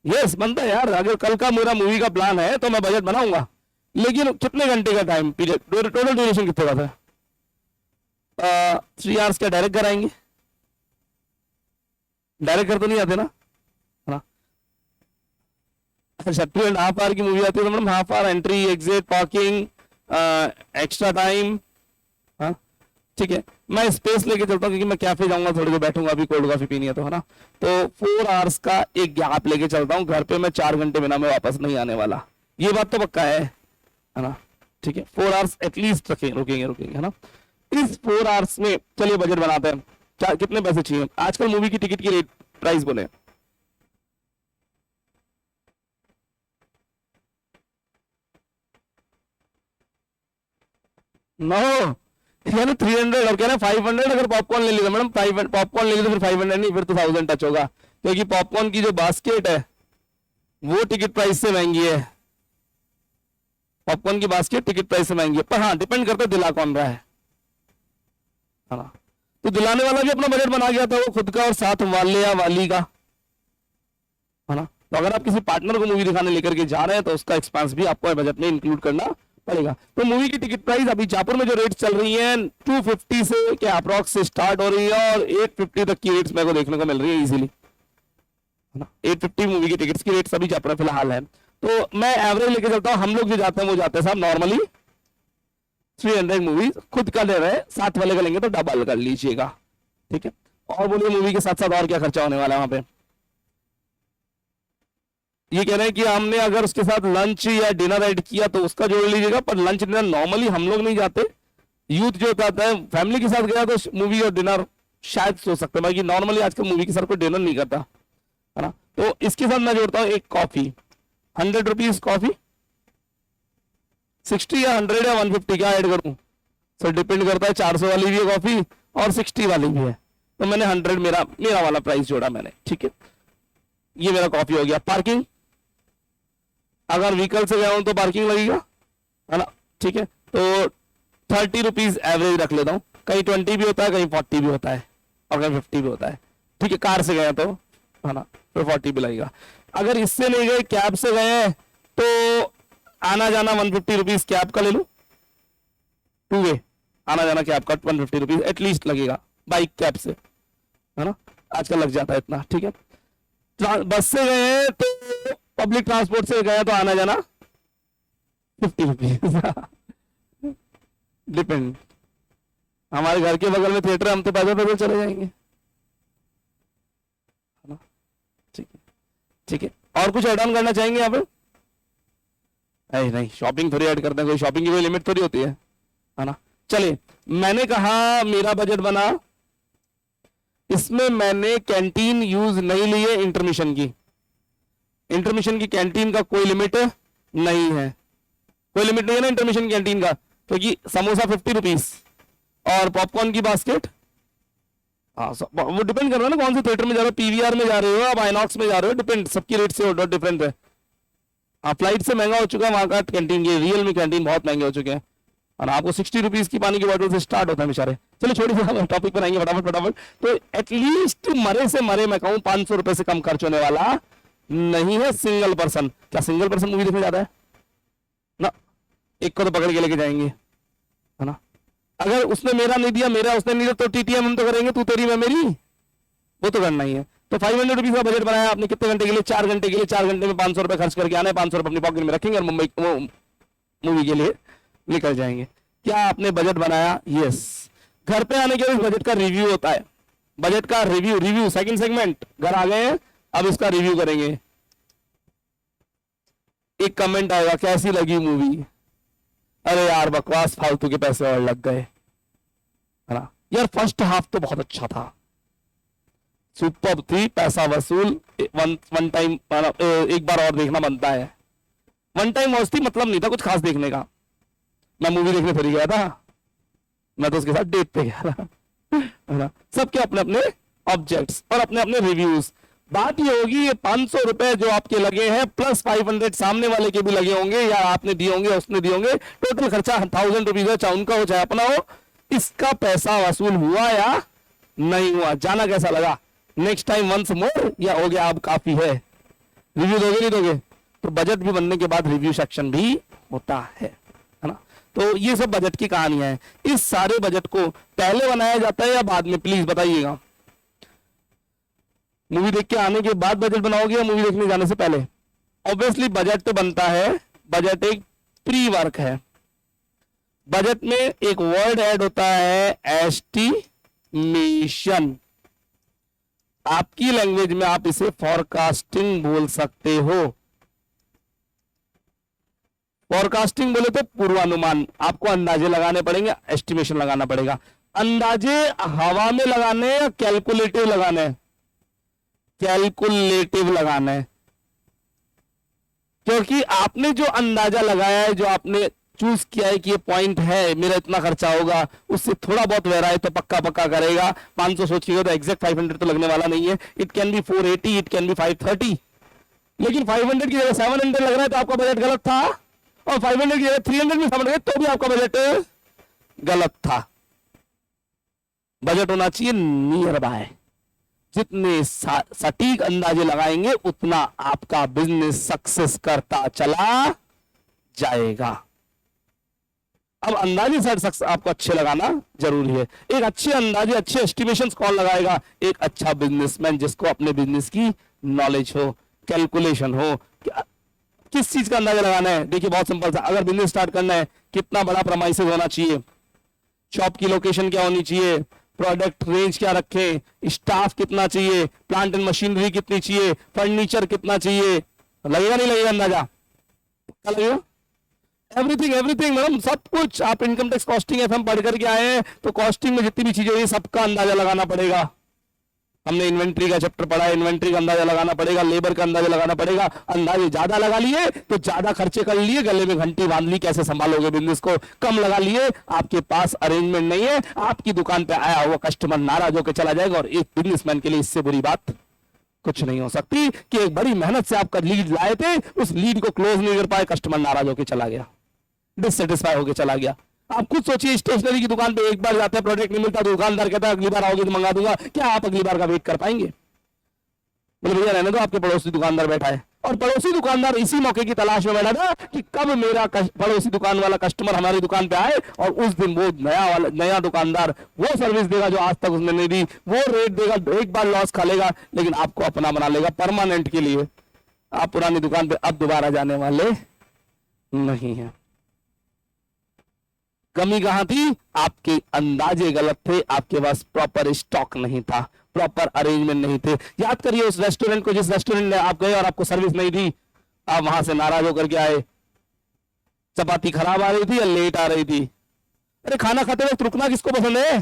यस बनता है यार। अगर कल का मेरा मूवी का प्लान है तो मैं बजट बनाऊंगा, लेकिन कितने घंटे का टाइम पीरियड, टोटल ड्यूरेशन कितने का था? 3 आवर्स। क्या डायरेक्ट कराएंगे? डायरेक्ट कर तो नहीं आते ना, है ना। अच्छा 2.5 आवर की मूवी आती है तो madam half hour entry exit parking extra time. हाँ ठीक है, मैं स्पेस लेके चलता हूँ क्योंकि मैं कैफे जाऊंगा, थोड़ी देर बैठूंगा, अभी कोल्ड कॉफी पीनी है तो, है ना। तो 4 आवर्स का एक गैप लेके चलता हूँ, घर पे मैं 4 घंटे बिना मैं वापस नहीं आने वाला, ये बात तो पक्का है ना। ठीक है 4 आवर्स एटलीस्ट रखें, रुकेंगे रुकेंगे, है ना। इस 4 आवर्स में चलिए बजट बनाते हैं, क्या कितने पैसे चाहिए आजकल मूवी की टिकट की रेट प्राइस बोले। नो यानी 300 और कह रहे 500, अगर पॉपकॉर्न ले लीजिए मैडम, 5 पॉपकॉर्न ले लीजिए फिर 500 नहीं, फिर तो 1000 टच होगा, क्योंकि पॉपकॉर्न की जो बास्केट है वो टिकट प्राइस से महंगी है। पॉपकॉर्न की बास्केट टिकट प्राइस से महंगी है, पर हाँ डिपेंड करता है दिला कौन रहा है ना। तो दिलाने वाला भी अपना बजट बना गया था, वो खुद का और साथ वाले या वाली का, है ना। तो अगर आप किसी पार्टनर को मूवी दिखाने लेकर के जा रहे हैं तो उसका एक्सपेंस भी आपको बजट में इंक्लूड करना पड़ेगा। तो मूवी की टिकट प्राइस अभी जयपुर में जो रेट चल रही है 250 से क्या अप्रॉक्स से स्टार्ट हो रही है, और 850 तक की रेट्स मेरे को देखने को मिल रही है इजीली, है ना। 850 मूवी की टिकट्स की रेट्स अभी जयपुर में फिलहाल है। तो मैं एवरेज लेके चलता हूँ, हम लोग जो जाते हैं वो जाते हैं साहब नॉर्मली 300 मूवी, खुद का ले रहे हैं, साथ वाले का लेंगे तो डबल कर लीजिएगा, ठीक है। और बोलिए मूवी के साथ साथ और क्या खर्चा होने वाला है वहां पे। ये कह रहे हैं कि हमने अगर उसके साथ लंच या डिनर ऐड किया तो उसका जोड़ लीजिएगा, पर लंच डिनर नॉर्मली हम लोग नहीं जाते, यूथ जो जाता है फैमिली के साथ गया तो मूवी और डिनर शायद सोच सकते हैं, बाकी नॉर्मली आजकल मूवी के साथ कोई डिनर नहीं करता, है ना। तो इसके साथ मैं जोड़ता हूँ एक कॉफी, 100 रुपीज कॉफी, 60 या 100 या 150 क्या ऐड करूं सर, डिपेंड करता है, 400 वाली भी है कॉफी और 60 वाली भी है, तो मैंने 100 मेरा मेरा वाला प्राइस जोड़ा मैंने, ठीक है। ये मेरा कॉफी हो गया। पार्किंग, अगर व्हीकल से गया हूं तो पार्किंग लगेगा, है ना, ठीक है। तो 30 रुपीज एवरेज रख लेता हूं, कहीं 20 भी होता है, कहीं 40 भी होता है, और कहीं 50 भी होता है, ठीक है। कार से गए तो, है ना, तो 40 भी लगेगा। अगर इससे नहीं गए कैब से गए तो आना जाना 150 रुपीज कैब का ले लो, 2 वे आना जाना कैब का 150 रुपीज एटलीस्ट लगेगा, बाइक कैब से, है ना, आजकल लग जाता है इतना, ठीक है। बस से गए तो, पब्लिक ट्रांसपोर्ट से गए तो आना जाना 50 रुपीज डिपेंड, हमारे घर के बगल में थिएटर है, हम तो पैदल पैदल चले जाएंगे, है ना, ठीक है ठीक है। और कुछ ऐड ऑन करना चाहेंगे यहाँ पे। नहीं शॉपिंग थोड़ी ऐड करते हैं, कोई शॉपिंग की कोई लिमिट थोड़ी होती है ना। चलिए मैंने कहा मेरा बजट बना, इसमें मैंने कैंटीन यूज नहीं ली है, इंटरमिशन की कैंटीन का कोई लिमिट नहीं है, कोई लिमिट नहीं है ना इंटरमिशन कैंटीन का, क्योंकि समोसा 50 रुपीज और पॉपकॉर्न की बास्केट, हाँ वो डिपेंड कर रहा है ना कौन से थिएटर में जा रहे हो, पीवीआर में जा रहे हो आप आइनॉक्स में जा रहे हो, डिपेंड, सबकी रेट से डिफरेंट है। फ्लाइट से महंगा हो चुका है वहां का कैंटीन, की रियल में कैंटीन बहुत महंगे हो चुके हैं, और आपको 60 रुपीज की पानी की बोतल से स्टार्ट होता है बेचारे। चलो छोड़िए टॉपिक पर आएंगे फटाफट। तो एटलीस्ट मरे से मरे मैं कहूं 500 रुपए से कम खर्च होने वाला नहीं है सिंगल पर्सन। क्या सिंगल पर्सन मूवी देखने जाता है ना, एक को तो पकड़ के लेके जाएंगे, है ना। अगर उसने मेरा नहीं दिया, मेरा उसने नहीं दिया, तो टीटीएम हम तो करेंगे, तू तेरी मैं मेरी, वो तो करना ही है। तो 500 रुपीज का बजट बनाया आपने, कितने घंटे के लिए, 4 घंटे के लिए, 4 घंटे में 500 रुपए खर्च करके आना है, 500 रुपए अपनी पॉकेट में रखेंगे और मुंबई मूवी के लिए निकल जाएंगे। क्या आपने बजट बनाया? यस। घर पे आने के बाद बजट का रिव्यू होता है, बजट का रिव्यू सेकंड सेगमेंट, घर आ गए हैं अब इसका रिव्यू करेंगे। एक कमेंट आएगा कैसी लगी मूवी, अरे यार बकवास, फालतू के पैसे और लग गए, है ना। यार फर्स्ट हाफ तो बहुत अच्छा था, सुपर थी, पैसा वसूल, वन टाइम एक बार और देखना बनता है। वन टाइम वॉच थी, मतलब नहीं था कुछ खास देखने का, मैं मूवी देखने फिर गया था, मैं तो उसके साथ डेट पे गया था, है ना। सबके अपने अपने ऑब्जेक्ट्स और अपने अपने रिव्यूज। बात ये होगी ये 500 रुपए जो आपके लगे हैं प्लस 500 सामने वाले के भी लगे होंगे, या आपने दिए होंगे उसने दिए होंगे, टोटल खर्चा 1000 रुपीज हो, चाहे उनका हो चाहे अपना हो, इसका पैसा वसूल हुआ या नहीं हुआ, जाना कैसा लगा, नेक्स्ट टाइम वंस मोर, या हो गया अब काफी है। रिव्यू दोगे नहीं दोगे? तो बजट भी बनने के बाद रिव्यू सेक्शन भी होता है ना। तो ये सब बजट की कहानियां हैं। इस सारे बजट को पहले बनाया जाता है या बाद में, प्लीज बताइएगा। मूवी देख के आने के बाद बजट बनाओगे या मूवी देखने जाने से पहले? ऑब्वियसली बजट बनता है, बजट एक प्री वर्क है। बजट में एक वर्ड ऐड होता है एस्टिमेशन। आपकी लैंग्वेज में आप इसे फॉरकास्टिंग बोल सकते हो। फॉरकास्टिंग बोले तो पूर्वानुमान, आपको अंदाजे लगाने पड़ेंगे, एस्टिमेशन लगाना पड़ेगा। अंदाजे हवा में लगाने या कैलकुलेटिव लगाने? कैलकुलेटिव लगाना है, क्योंकि आपने जो अंदाजा लगाया है, जो आपने चूज किया है कि ये पॉइंट है, मेरा इतना खर्चा होगा, उससे थोड़ा बहुत वह रहा है तो पक्का पक्का करेगा। 500 सोचिएगा तो एग्जैक्ट 500 तो लगने वाला नहीं है। It can be 480, it can be 530, लेकिन 500 की जगह 700 लग रहा है तो आपका बजट गलत था, और 500 की जगह 300 में 700 तो भी आपका बजट गलत था। बजट होना चाहिए नियर बाय। जितने सटीक अंदाजे लगाएंगे उतना आपका बिजनेस सक्सेस करता चला जाएगा। अब अंदाजे सेट आपको अच्छे लगाना जरूरी है। एक अच्छे अंदाजे, अच्छे एस्टिमेशंस कौन लगाएगा? एक अच्छा बिजनेसमैन, जिसको अपने बिजनेस की नॉलेज हो, कैलकुलेशन हो। किस चीज का अंदाजा लगाना है? देखिए बहुत सिंपल सा, अगर बिजनेस स्टार्ट करना है, कितना बड़ा प्रेमाइसेस होना चाहिए, शॉप की लोकेशन क्या होनी चाहिए, प्रोडक्ट रेंज क्या रखें, स्टाफ कितना चाहिए, प्लांट एंड मशीनरी कितनी चाहिए, फर्नीचर कितना चाहिए, लगेगा नहीं लगेगा अंदाजा? क्या लगेगा? एवरीथिंग एवरीथिंग मैडम, सब कुछ। आप इनकम टैक्स कॉस्टिंग एफएम पढ़ करके आए हैं तो कॉस्टिंग में जितनी भी चीजें हुई सबका अंदाजा लगाना पड़ेगा। हमने इन्वेंट्री का चैप्टर पढ़ा है, इन्वेंट्री का अंदाजा लगाना पड़ेगा, लेबर का अंदाजा लगाना पड़ेगा। अंदाजे ज्यादा लगा लिए तो ज्यादा खर्चे कर लिए, गले में घंटी बांध ली, कैसे संभालोगे बिजनेस को? कम लगा लिए, आपके पास अरेंजमेंट नहीं है, आपकी दुकान पे आया हुआ कस्टमर नाराज होकर चला जाएगा। और एक बिजनेसमैन के लिए इससे बुरी बात कुछ नहीं हो सकती कि एक बड़ी मेहनत से आपका लीड लाए थे, उस लीड को क्लोज नहीं कर पाए, कस्टमर नाराज होकर चला गया, डिससेटिस्फाई होकर चला गया। आप खुद सोचिए, स्टेशनरी की दुकान पे एक बार जाते हैं, प्रोडक्ट नहीं मिलता, दुकानदार कहता है अगली बार आओगे तो मंगा दूंगा। क्या आप अगली बार का वेट कर पाएंगे? बोले भैया रहने दो, आपके पड़ोसी दुकानदार बैठा है। और पड़ोसी दुकानदार इसी मौके की तलाश में बैठा था कि कब मेरा पड़ोसी दुकान वाला कस्टमर हमारी दुकान पे आए और उस दिन वो नया दुकानदार वो सर्विस देगा जो आज तक उसने नहीं दी, वो रेट देगा, एक बार लॉस खा लेगा, लेकिन आपको अपना बना लेगा परमानेंट के लिए। आप पुरानी दुकान पे अब दोबारा जाने वाले नहीं है। कमी कहां थी? आपके अंदाजे गलत थे, आपके पास प्रॉपर स्टॉक नहीं था, प्रॉपर अरेंजमेंट नहीं थे। याद करिए उस रेस्टोरेंट को, जिस रेस्टोरेंट में आप गए और आपको सर्विस नहीं दी, आप वहां से नाराज होकर के आए, चपाती खराब आ रही थी या लेट आ रही थी। अरे खाना खाते वक्त रुकना किसको पसंद है?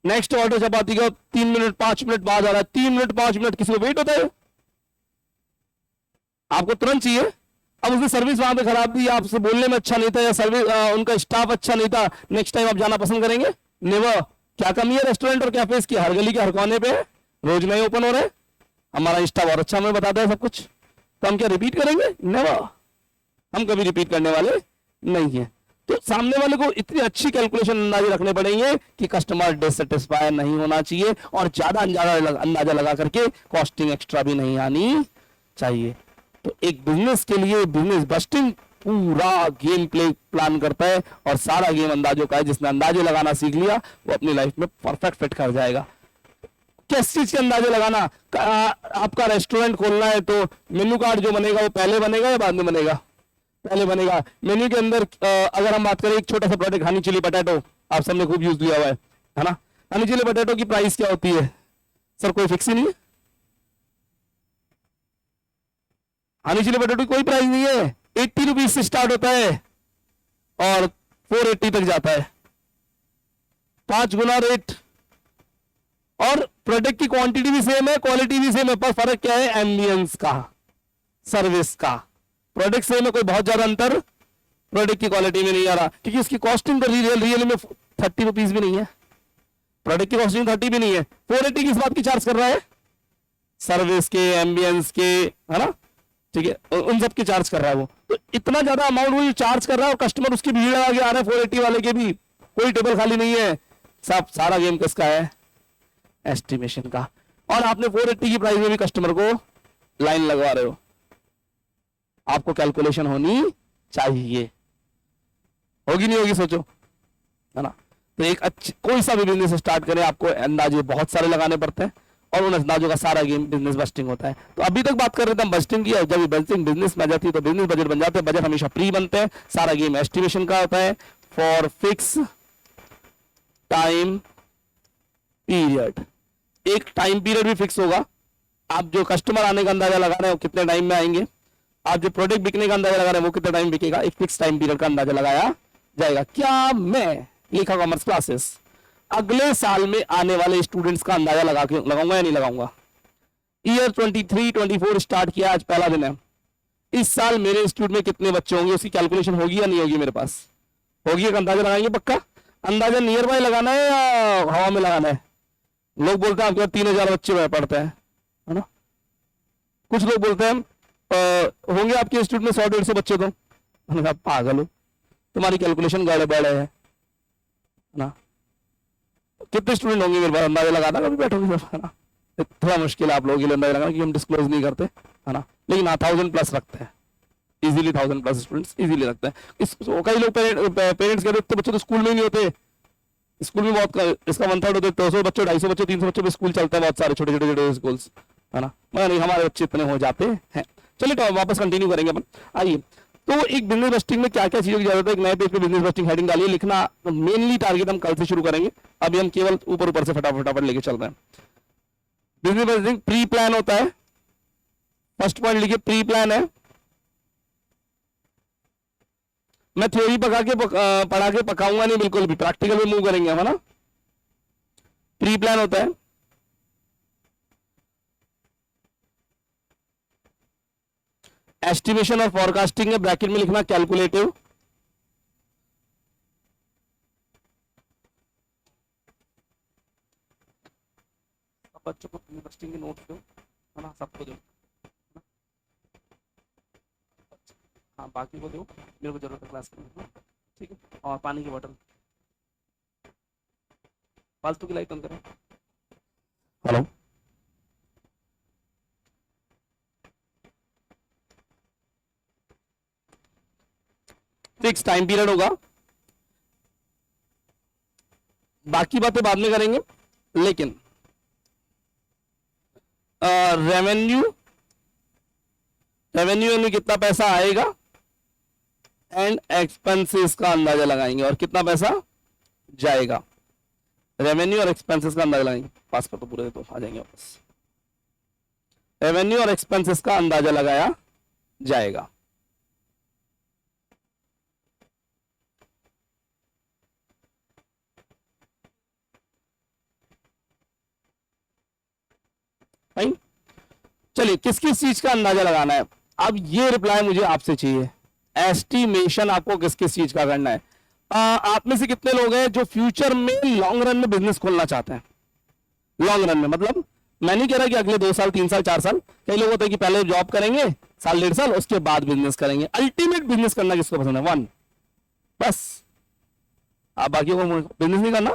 नेक्स्ट ऑर्डर चपाती का 3 मिनट 5 मिनट बाद आ रहा है, 3 मिनट 5 मिनट किसी को वेट होता है? आपको तुरंत चाहिए। अब उसने सर्विस वहां पे खराब दी, आपसे बोलने में अच्छा नहीं था, या सर्विस उनका स्टाफ अच्छा नहीं था, नेक्स्ट टाइम आप जाना पसंद करेंगे? नेवर। क्या कमी है रेस्टोरेंट और कैफेज की? हर गली के हर कोने पे रोज नए ओपन हो रहे हैं, हमारा स्टाफ और अच्छा हमें बताता है सब कुछ, तो हम क्या रिपीट करेंगे? नेवर। हम कभी रिपीट करने वाले नहीं है। तो सामने वाले को इतनी अच्छी कैलकुलेशन अंदाजे रखने पड़ेंगे कि कस्टमर डिससेटिस्फाई नहीं होना चाहिए, और ज्यादा अंदाजा लगा करके कॉस्टिंग एक्स्ट्रा भी नहीं आनी चाहिए। तो एक बिजनेस के लिए बिजनेस बस्टिंग पूरा गेम प्ले प्लान करता है, और सारा गेम अंदाजों का है। जिसने अंदाजे लगाना सीख लिया वो अपनी लाइफ में परफेक्ट फिट कर जाएगा। किस चीज के अंदाजे लगाना? आपका रेस्टोरेंट खोलना है तो मेन्यू कार्ड जो बनेगा वो पहले बनेगा या बाद में बनेगा? पहले बनेगा। मेन्यू के अंदर अगर हम बात करें, एक छोटा सा प्रोडक्ट हनी चिली पोटैटो, आप सबने खूब यूज लिया हुआ है ना? हनी चिली पोटैटो की प्राइस क्या होती है सर? कोई फिक्स ही नहीं है। हनी चिली पोटैटो की कोई प्राइस नहीं है। 80 रुपीज से स्टार्ट होता है और 480 तक जाता है, 5 गुना रेट। और प्रोडक्ट की क्वांटिटी भी सेम है, क्वालिटी भी सेम है, पर फर्क क्या है? एम्बियंस का, सर्विस का। प्रोडक्ट सेम है, कोई बहुत ज्यादा अंतर प्रोडक्ट की क्वालिटी में नहीं आ रहा, क्योंकि उसकी कॉस्टिंग तो रियल में 30 रुपीज भी नहीं है। प्रोडक्ट की कॉस्टिंग 30 भी नहीं है। 480 किस बात की चार्ज कर रहा है? सर्विस के, एम्बियंस के, है ना? ठीक है, उन सब की चार्ज कर रहा है वो। तो इतना ज्यादा अमाउंट वो चार्ज कर रहा है, और कस्टमर उसकी भीड़ लगा के आ रहा है 480 वाले के भी, कोई टेबल खाली नहीं है। सब सारा गेम किसका है? एस्टिमेशन का। और आपने 480 की प्राइस में भी कस्टमर को लाइन लगवा रहे हो। आपको कैलकुलेशन होनी चाहिए, होगी नहीं होगी सोचो, है ना? तो एक अच्छी कोई सा भी बिजनेस स्टार्ट करें, आपको अंदाजे बहुत सारे लगाने पड़ते हैं, और उन अंदाजों का सारा गेम बिजनेस बस्टिंग होता है। तो अभी तक बात कर रहे थे हम बस्टिंग की, जब बस्टिंग बिजनेस में आ जाती है तो बिजनेस बजट बन जाते हैं। बजट हमेशा प्री बनते हैं, सारा गेम एस्टिमेशन का होता है फॉर फिक्स टाइम पीरियड। एक टाइम पीरियड भी फिक्स होगा, आप जो कस्टमर आने का अंदाजा लगा रहे हैं वो कितने टाइम में आएंगे, आप जो प्रोडक्ट बिकने का अंदाजा लगा रहे हैं वो कितने टाइम बिकेगा, एक फिक्स टाइम पीरियड का अंदाजा लगाया जाएगा। क्या मैं लिखा कॉमर्स क्लासेस अगले साल में आने वाले स्टूडेंट्स का अंदाजा लगाऊंगा या नहीं लगाऊंगा? ईयर 23-24 स्टार्ट किया, आज पहला दिन है। इस साल मेरे इंस्टीट्यूट में कितने बच्चे होंगे उसकी कैलकुलेशन होगी या नहीं होगी? मेरे पास होगी, एक अंदाजा लगाएंगे पक्का। अंदाजा नियर बाय लगाना है या हवा में लगाना है? लोग बोलते हैं आपके 3000 बच्चे पढ़ते हैं, है ना। कुछ लोग बोलते हैं होंगे आपके इंस्टीट्यूट में 100-150 बच्चे, तो मैंने कहा पागल हो, तुम्हारी कैलकुलेशन गड़बड़ है ना। कितने स्टूडेंट होंगे मेरे पास अंदाजा लगाना, कभी बैठोगे है ना। थोड़ा मुश्किल है आप लोगों के लिए अंदाजा लगाना क्योंकि हम डिस्क्लोज नहीं करते, है ना। लेकिन हाँ 1000+ रखते हैं, इजीली 1000+ स्टूडेंट्स इजीली रखते हैं। कई लोग पेरेंट्स कहते हैं बच्चे तो स्कूल में ही नहीं होते, स्कूल में बहुत इसका 1/3 होते, 200 बच्चे, 250 बच्चे, 300 बच्चे पे स्कूल चलते हैं, बहुत सारे छोटे छोटे स्कूल्स, है ना। मगर नहीं, हमारे बच्चे इतने हो जाते हैं। चलिए तो वापस कंटिन्यू करेंगे अपन। आइए, तो एक बिजनेस बस्टिंग में क्या क्या चीजों की जरूरत है, एक नए पेज पे बिजनेस बस्टिंग हेडिंग डालिए, लिखना मेनली टारगेट हम कल से शुरू करेंगे, अभी हम केवल ऊपर ऊपर से फटाफट लेके चल रहे हैं। बिजनेस बस्टिंग प्री प्लान होता है, फर्स्ट पॉइंट लिखिए प्री प्लान है। मैं थ्योरी पढ़ा के पकाऊंगा नहीं, बिल्कुल भी प्रैक्टिकल में मूव करेंगे हम, है ना। प्री प्लान होता है एस्टिमेशन और फॉरकास्टिंग है, ब्रैकेट में लिखना कैलकुलेटिव। बच्चों को इन्वेस्टिंग के नोट्स दो, है ना, सबको दो, हाँ बाकी को दो, मेरे को जरूरत है क्लास में, ठीक है। और पानी की बोतल, फालतू की लाइट बंद करें। हेलो, फिक्स टाइम पीरियड होगा, बाकी बातें बाद में करेंगे, लेकिन रेवेन्यू में कितना पैसा आएगा एंड एक्सपेंसेस का अंदाजा लगाएंगे, और कितना पैसा जाएगा। रेवेन्यू और एक्सपेंसेस का अंदाजा लगाएंगे, पास कर तो पूरे तो आ जाएंगे वापस। रेवेन्यू और एक्सपेंसेस का अंदाजा लगाया जाएगा। चलिए, किस किस चीज का अंदाजा लगाना है, अब ये रिप्लाई मुझे आपसे चाहिए। एस्टिमेशन आपको किस किस चीज का करना है। आप में से कितने लोग हैं जो फ्यूचर में लॉन्ग रन में बिजनेस खोलना चाहते हैं? लॉन्ग रन में मतलब मैं नहीं कह रहा कि अगले 2 साल 3 साल 4 साल, कई लोग होते हैं कि पहले जॉब करेंगे साल 1.5 साल, उसके बाद बिजनेस करेंगे। अल्टीमेट बिजनेस करना किसको पसंद है? 1 बस। आप बाकी को बिजनेस नहीं करना,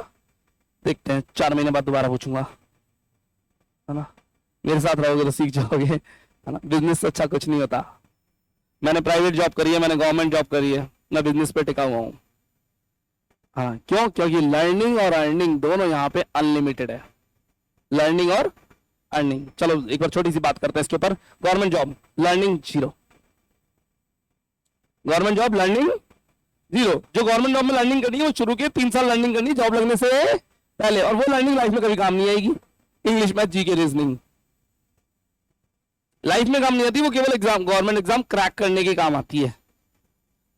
देखते हैं 4 महीने बाद दोबारा पूछूंगा, है ना। मेरे साथ रहोगे तो सीख जाओगे, है ना। बिजनेस से अच्छा कुछ नहीं होता। मैंने प्राइवेट जॉब करी है, मैंने गवर्नमेंट जॉब करी है, मैं बिजनेस पे टिका हुआ हूं। हाँ क्यों? क्योंकि लर्निंग और अर्निंग दोनों यहाँ पे अनलिमिटेड है। लर्निंग और अर्निंग। चलो एक बार छोटी सी बात करते हैं इसके ऊपर। Government job learning 0, government job learning 0। जो गवर्नमेंट जॉब में लर्निंग करनी है वो शुरू के 3 साल लर्निंग करनी है जॉब लगने से पहले, और वो लर्निंग लाइफ में कभी काम नहीं आएगी। English, math, GK, reasoning life में काम नहीं आती, वो केवल एग्जाम, गवर्नमेंट एग्जाम क्रैक करने के काम आती है।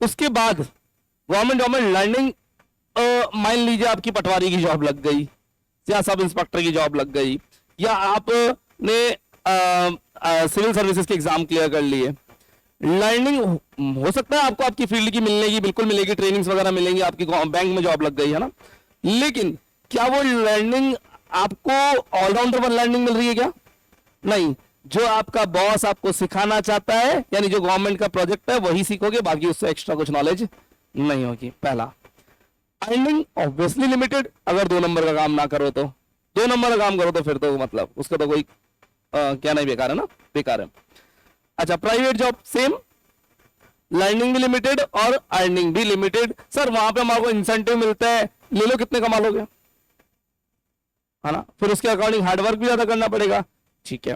उसके बाद गवर्नमेंट जॉब में लर्निंग, मान लीजिए आपकी पटवारी की जॉब लग गई या सब इंस्पेक्टर की जॉब लग गई, या आपने सिविल सर्विसेज के एग्जाम क्लियर कर लिए, लर्निंग हो सकता है आपको आपकी फील्ड की मिलने की, बिल्कुल मिलेगी, ट्रेनिंग्स वगैरह मिलेंगी, आपकी बैंक में जॉब लग गई, है ना। लेकिन क्या वो लर्निंग आपको ऑलराउंडर लर्निंग मिल रही है क्या? नहीं। जो आपका बॉस आपको सिखाना चाहता है, यानी जो गवर्नमेंट का प्रोजेक्ट है वही सीखोगे, बाकी उससे एक्स्ट्रा कुछ नॉलेज नहीं होगी। पहला। अर्निंग ऑब्वियसली लिमिटेड, अगर 2 नंबर का काम ना करो तो, 2 नंबर का काम करो तो फिर तो मतलब उसका तो कोई कहना ही बेकार है ना, बेकार है। अच्छा, प्राइवेट जॉब सेम, लर्निंग भी लिमिटेड और अर्निंग भी लिमिटेड। सर वहां पे हमारे इंसेंटिव मिलता है, ले लो, कितने कमा लोगे? है ना, फिर उसके अकॉर्डिंग हार्डवर्क भी ज्यादा करना पड़ेगा, ठीक है।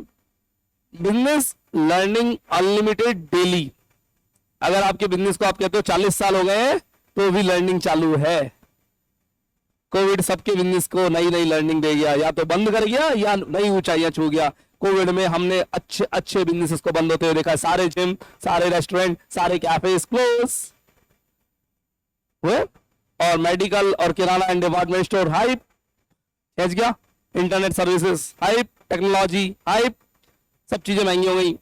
बिजनेस लर्निंग अनलिमिटेड डेली, अगर आपके बिजनेस को आप कहते हो 40 साल हो गए हैं तो भी लर्निंग चालू है। कोविड सबके बिजनेस को नई नई लर्निंग दे गया, या तो बंद कर गया या नई ऊंचाइयां छू गया। कोविड में हमने अच्छे अच्छे बिजनेसेस को बंद होते हुए देखा, सारे जिम, सारे रेस्टोरेंट, सारे कैफेज क्लोज हुए, और मेडिकल और किराना एंड डिपार्टमेंट स्टोर हाइप पहुंच गया, internet services hype, technology hype, सब चीजें महंगी हो गई,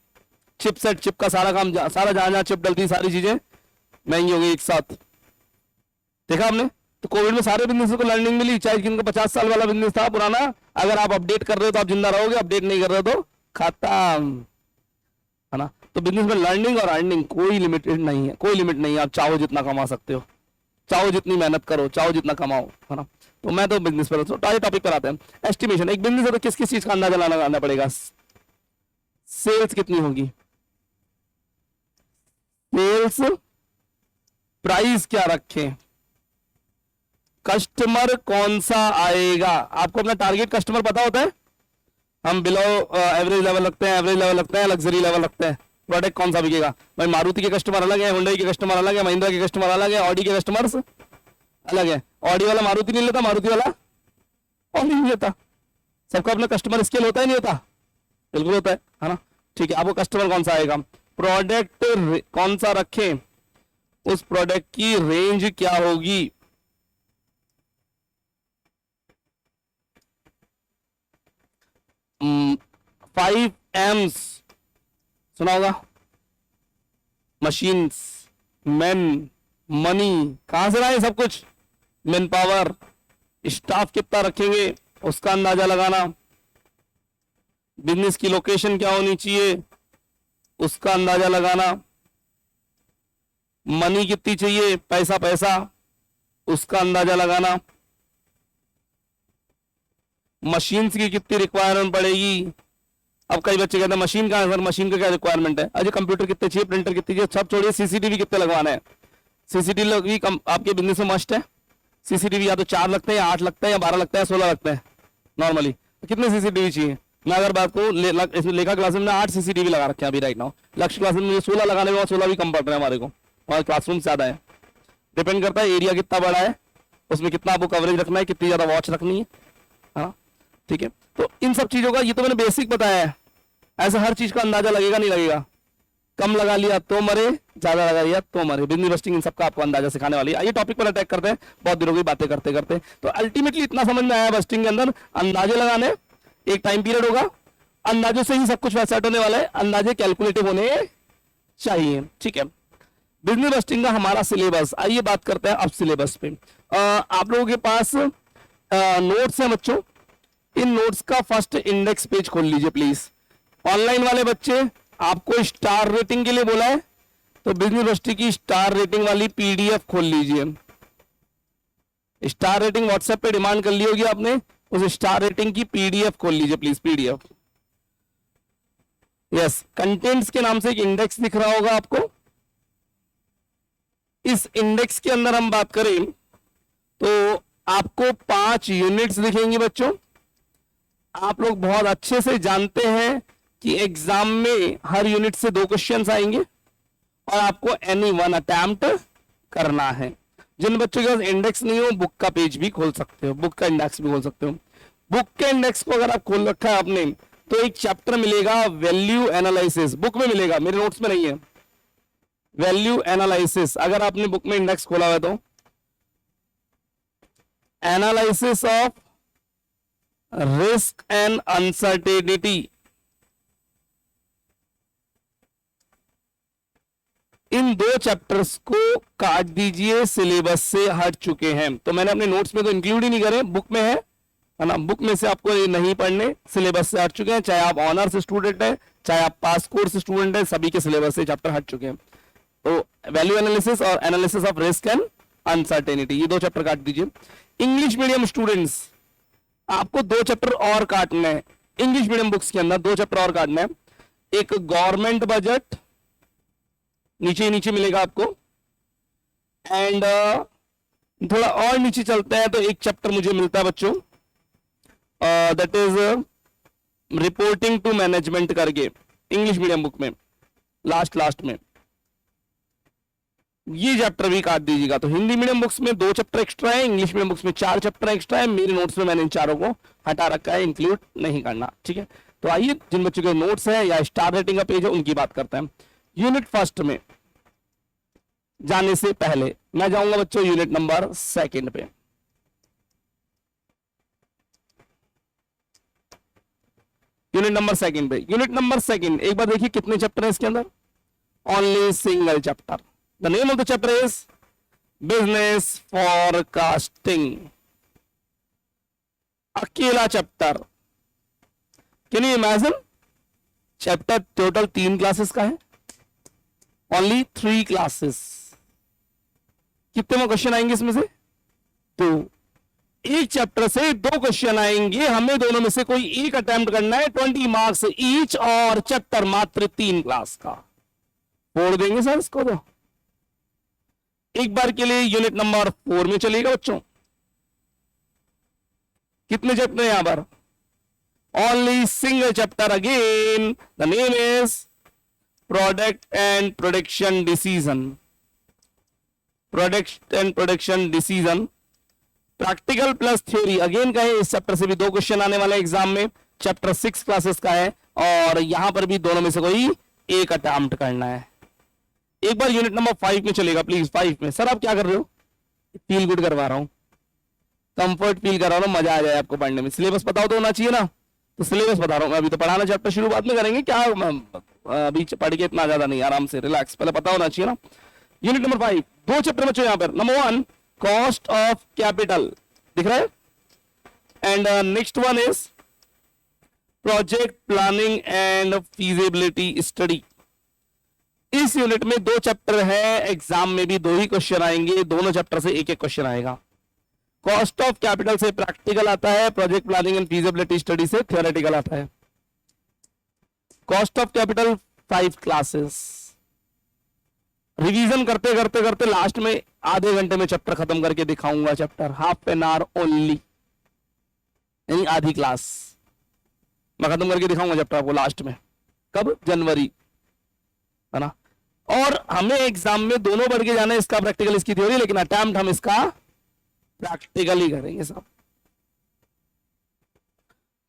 चिप सेट, चिप का सारा काम, सारा जहां जहां चिप डलती सारी चीजें महंगी हो गई एक साथ, देखा आपने। तो कोविड में सारे बिजनेस को लर्निंग मिली, चाहे जिनका 50 साल वाला बिजनेस था पुराना, अगर आप अपडेट कर रहे हो तो आप जिंदा रहोगे, अपडेट नहीं कर रहे हो तो खत्म, है ना। तो बिजनेस में लर्निंग और अर्निंग कोई लिमिटेड नहीं है, कोई लिमिट नहीं है, आप चाहो जितना कमा सकते हो, चाहो जितनी मेहनत करो, चाहो जितना कमाओ, है ना। तो मैं तो बिजनेस पर टॉपिक पर आते हैं। एस्टिमेशन, एक बिजनेस है तो किस किस चीज का अंदाजा लगाना पड़ेगा, सेल्स कितनी होगी, सेल्स प्राइस क्या रखें, कस्टमर कौन सा आएगा, आपको अपना टारगेट कस्टमर पता होता है। हम बिलो एवरेज लेवल रखते हैं, एवरेज लेवल रखते हैं, लग्जरी लेवल रखते हैं, प्रोडक्ट कौन सा बिकेगा भाई। मारुति के कस्टमर अलग है, हुंडई के कस्टमर अलग है, महिंद्रा के कस्टमर अलग है, ऑडी के कस्टमर्स अलग है। ऑडी वाला मारुति नहीं लेता, मारुति वाला ऑडी नहीं लेता, सबका अपना कस्टमर स्केल होता है नहीं होता, बिल्कुल होता है ना, ठीक है। आपको कस्टमर कौन सा आएगा, प्रोडक्ट कौन सा रखें, उस प्रोडक्ट की रेंज क्या होगी, 5 M's सुना होगा, मशीन्स, मैन, मनी, कहां से लाए सब कुछ, मैन पावर, स्टाफ कितना रखेंगे उसका अंदाजा लगाना, बिजनेस की लोकेशन क्या होनी चाहिए उसका अंदाजा लगाना, मनी कितनी चाहिए, पैसा पैसा, उसका अंदाजा लगाना, मशीन्स की कितनी रिक्वायरमेंट पड़ेगी। अब कई बच्चे कहते हैं मशीन कहां है सर, मशीन का क्या रिक्वायरमेंट है, अजय कंप्यूटर कितने चाहिए, प्रिंटर कितनी चाहिए, सब छोड़िए, सीसीटीवी कितने लगवाना है। सीसीटीवी आपके बिजनेस में मस्ट है, सीसीटीवी या तो 4 लगते हैं, या 8 लगते हैं, या 12 लगते हैं, 16 लगते हैं नॉर्मली। तो कितने सीसीटीवी चाहिए, मैं अगर बात करूँ लेखा क्लासरूम में 8 सीसीटीवी लगा रखे हैं अभी राइट नाउ, लक्ष्य क्लासरूम में 16 लगाने में 16 भी कम पड़ रहे हैं हमारे को, और क्लासरूम ज्यादा है, डिपेंड करता है एरिया कितना बड़ा है, उसमें कितना आपको कवरेज रखना है, कितनी ज्यादा वॉच रखनी है, हाँ ठीक है। तो इन सब चीजों का, ये तो मैंने बेसिक बताया है, ऐसा हर चीज का अंदाजा लगेगा नहीं लगेगा, कम लगा लिया तो मरे, ज्यादा लगा लिया तो मरे, बिजनेस बस्टिंग इन सबका आपको अंदाजा सिखाने वाली है। आइए टॉपिक पर अटैक करते हैं, बहुत दिनों की बातें करते करते। तो अल्टीमेटली इतना समझ में आया बस्टिंग के अंदर अंदाजे लगाने, एक टाइम पीरियड होगा, अंदाजों से ही सब कुछ सेट होने वाला है, अंदाजे कैलकुलेटिव होने चाहिए, ठीक है। बिजनेस बस्टिंग का हमारा सिलेबस, आइए बात करते हैं अब सिलेबस पे। आप लोगों के पास नोट्स हैं बच्चों, इन नोट्स का फर्स्ट इंडेक्स पेज खोल लीजिए प्लीज। ऑनलाइन वाले बच्चे, आपको स्टार रेटिंग के लिए बोला है, तो बिजनेस बस्टिंग की स्टार रेटिंग वाली पीडीएफ खोल लीजिए। स्टार रेटिंग व्हाट्सएप पे डिमांड कर ली होगी आपने, उस स्टार रेटिंग की पीडीएफ खोल लीजिए प्लीज, पीडीएफ। यस, कंटेंट्स के नाम से एक इंडेक्स दिख रहा होगा आपको, इस इंडेक्स के अंदर हम बात करें तो आपको 5 यूनिट्स दिखेंगे बच्चों। आप लोग बहुत अच्छे से जानते हैं कि एग्जाम में हर यूनिट से 2 क्वेश्चंस आएंगे और आपको एनी वन अटेम्प्ट करना है। जिन बच्चों के पास इंडेक्स नहीं हो, बुक का पेज भी खोल सकते हो, बुक का इंडेक्स भी खोल सकते हो। बुक के इंडेक्स को अगर आप खोल रखा है आपने, तो एक चैप्टर मिलेगा वैल्यू एनालिसिस, बुक में मिलेगा, मेरे नोट्स में नहीं है। वैल्यू एनालिसिस अगर आपने बुक में इंडेक्स खोला हुआ है तो analysis of risk and uncertainty, in 2 chapters को काट दीजिए, सिलेबस से हट चुके हैं। तो मैंने अपने नोट्स में तो इंक्लूड ही नहीं करे, बुक में है ना, बुक में से आपको ये नहीं पढ़ने, सिलेबस से हट चुके हैं। चाहे आप ऑनर्स स्टूडेंट है, चाहे आप पास कोर्स स्टूडेंट है, सभी के सिलेबस से चैप्टर हट चुके हैं। तो वैल्यू एनालिसिस और analysis of risk and uncertainty, ये 2 चैप्टर काट दीजिए। इंग्लिश मीडियम स्टूडेंट्स, आपको 2 चैप्टर और काटने हैं इंग्लिश मीडियम बुक्स के अंदर, 2 चैप्टर और काटने हैं। एक गवर्नमेंट बजट, नीचे ही नीचे मिलेगा आपको, एंड थोड़ा और नीचे चलते हैं तो एक चैप्टर मुझे मिलता है बच्चों that is reporting to management करके इंग्लिश मीडियम बुक में लास्ट में ये चैप्टर भी काट दीजिएगा। तो हिंदी मीडियम बुक्स में 2 चैप्टर एक्स्ट्रा है, इंग्लिश मीडियम बुक्स में 4 चैप्टर एक्स्ट्रा है। मेरे नोट्स में मैंने इन चारों को हटा रखा है, इंक्लूड नहीं करना, ठीक है। तो आइए जिन बच्चों के नोट्स है या स्टार रेटिंग का पेज है उनकी बात करते हैं। यूनिट फर्स्ट में जाने से पहले मैं जाऊंगा बच्चों यूनिट नंबर सेकंड पे। यूनिट नंबर सेकंड एक बार देखिए कितने चैप्टर है इसके अंदर। Only single chapter. The name of the chapter is business forecasting. अकेला chapter. Can you imagine? Chapter total 3 classes का है, ओनली 3 क्लासेस। कितने में क्वेश्चन आएंगे इसमें से? 2। एक चैप्टर से 2 क्वेश्चन आएंगे, हमें दोनों में से कोई एक अटेम्प्ट करना है, 20 मार्क्स ईच, और चैप्टर मात्र 3 क्लास का। फोड़ देंगे सर इसको। तो एक बार के लिए यूनिट नंबर 4 में चलिएगा बच्चों। कितने चैप्टर हैं यहां पर? Only single chapter again. The name is product and production decision. Product and production decision, practical plus theory. Again कहे इस चैप्टर से भी 2 क्वेश्चन आने वाले एग्जाम में। चैप्टर 6 क्लासेस का है और यहां पर भी दोनों में से कोई एक अटेम्प्ट करना है। एक बार यूनिट नंबर 5 में चलेगा प्लीज। 5 में सर आप क्या कर रहे हो? फील गुड करवा रहा हूं, कंफर्ट फील करा रहा हूं, मजा आ जाए आपको पढ़ने में। सिलेबस बताओ तो होना चाहिए ना, तो सिलेबस बता रहा हूं मैं। अभी तो पढ़ाना चैप्टर शुरू बाद में करेंगे क्या, अभी पढ़ के इतना ज्यादा नहीं, आराम से रिलैक्स, पहले पता होना चाहिए ना। यूनिट नंबर 5 2 चैप्टर बच्चों यहां पर। नंबर 1 कॉस्ट ऑफ कैपिटल, दिख रहा है, and next one is project planning and feasibility study. इस यूनिट में 2 चैप्टर है, एग्जाम में भी 2 ही क्वेश्चन आएंगे, दोनों चैप्टर से एक क्वेश्चन आएगा। कॉस्ट ऑफ कैपिटल से प्रैक्टिकल आता है, project planning and feasibility study से थियोरेटिकल आता है। Cost of capital 5 classes. Revision करते करते करते लास्ट में आधे घंटे में चैप्टर खत्म करके दिखाऊंगा। Chapter half an hour only, यानी आधी क्लास मैं खत्म करके दिखाऊंगा चैप्टर आपको लास्ट में। कब? जनवरी, है ना। और हमें एग्जाम में दोनों बढ़ के जाना है, इसका प्रैक्टिकल इसकी थ्योरी, लेकिन अटेम्प्ट हम इसका प्रैक्टिकल ही करेंगे साहब।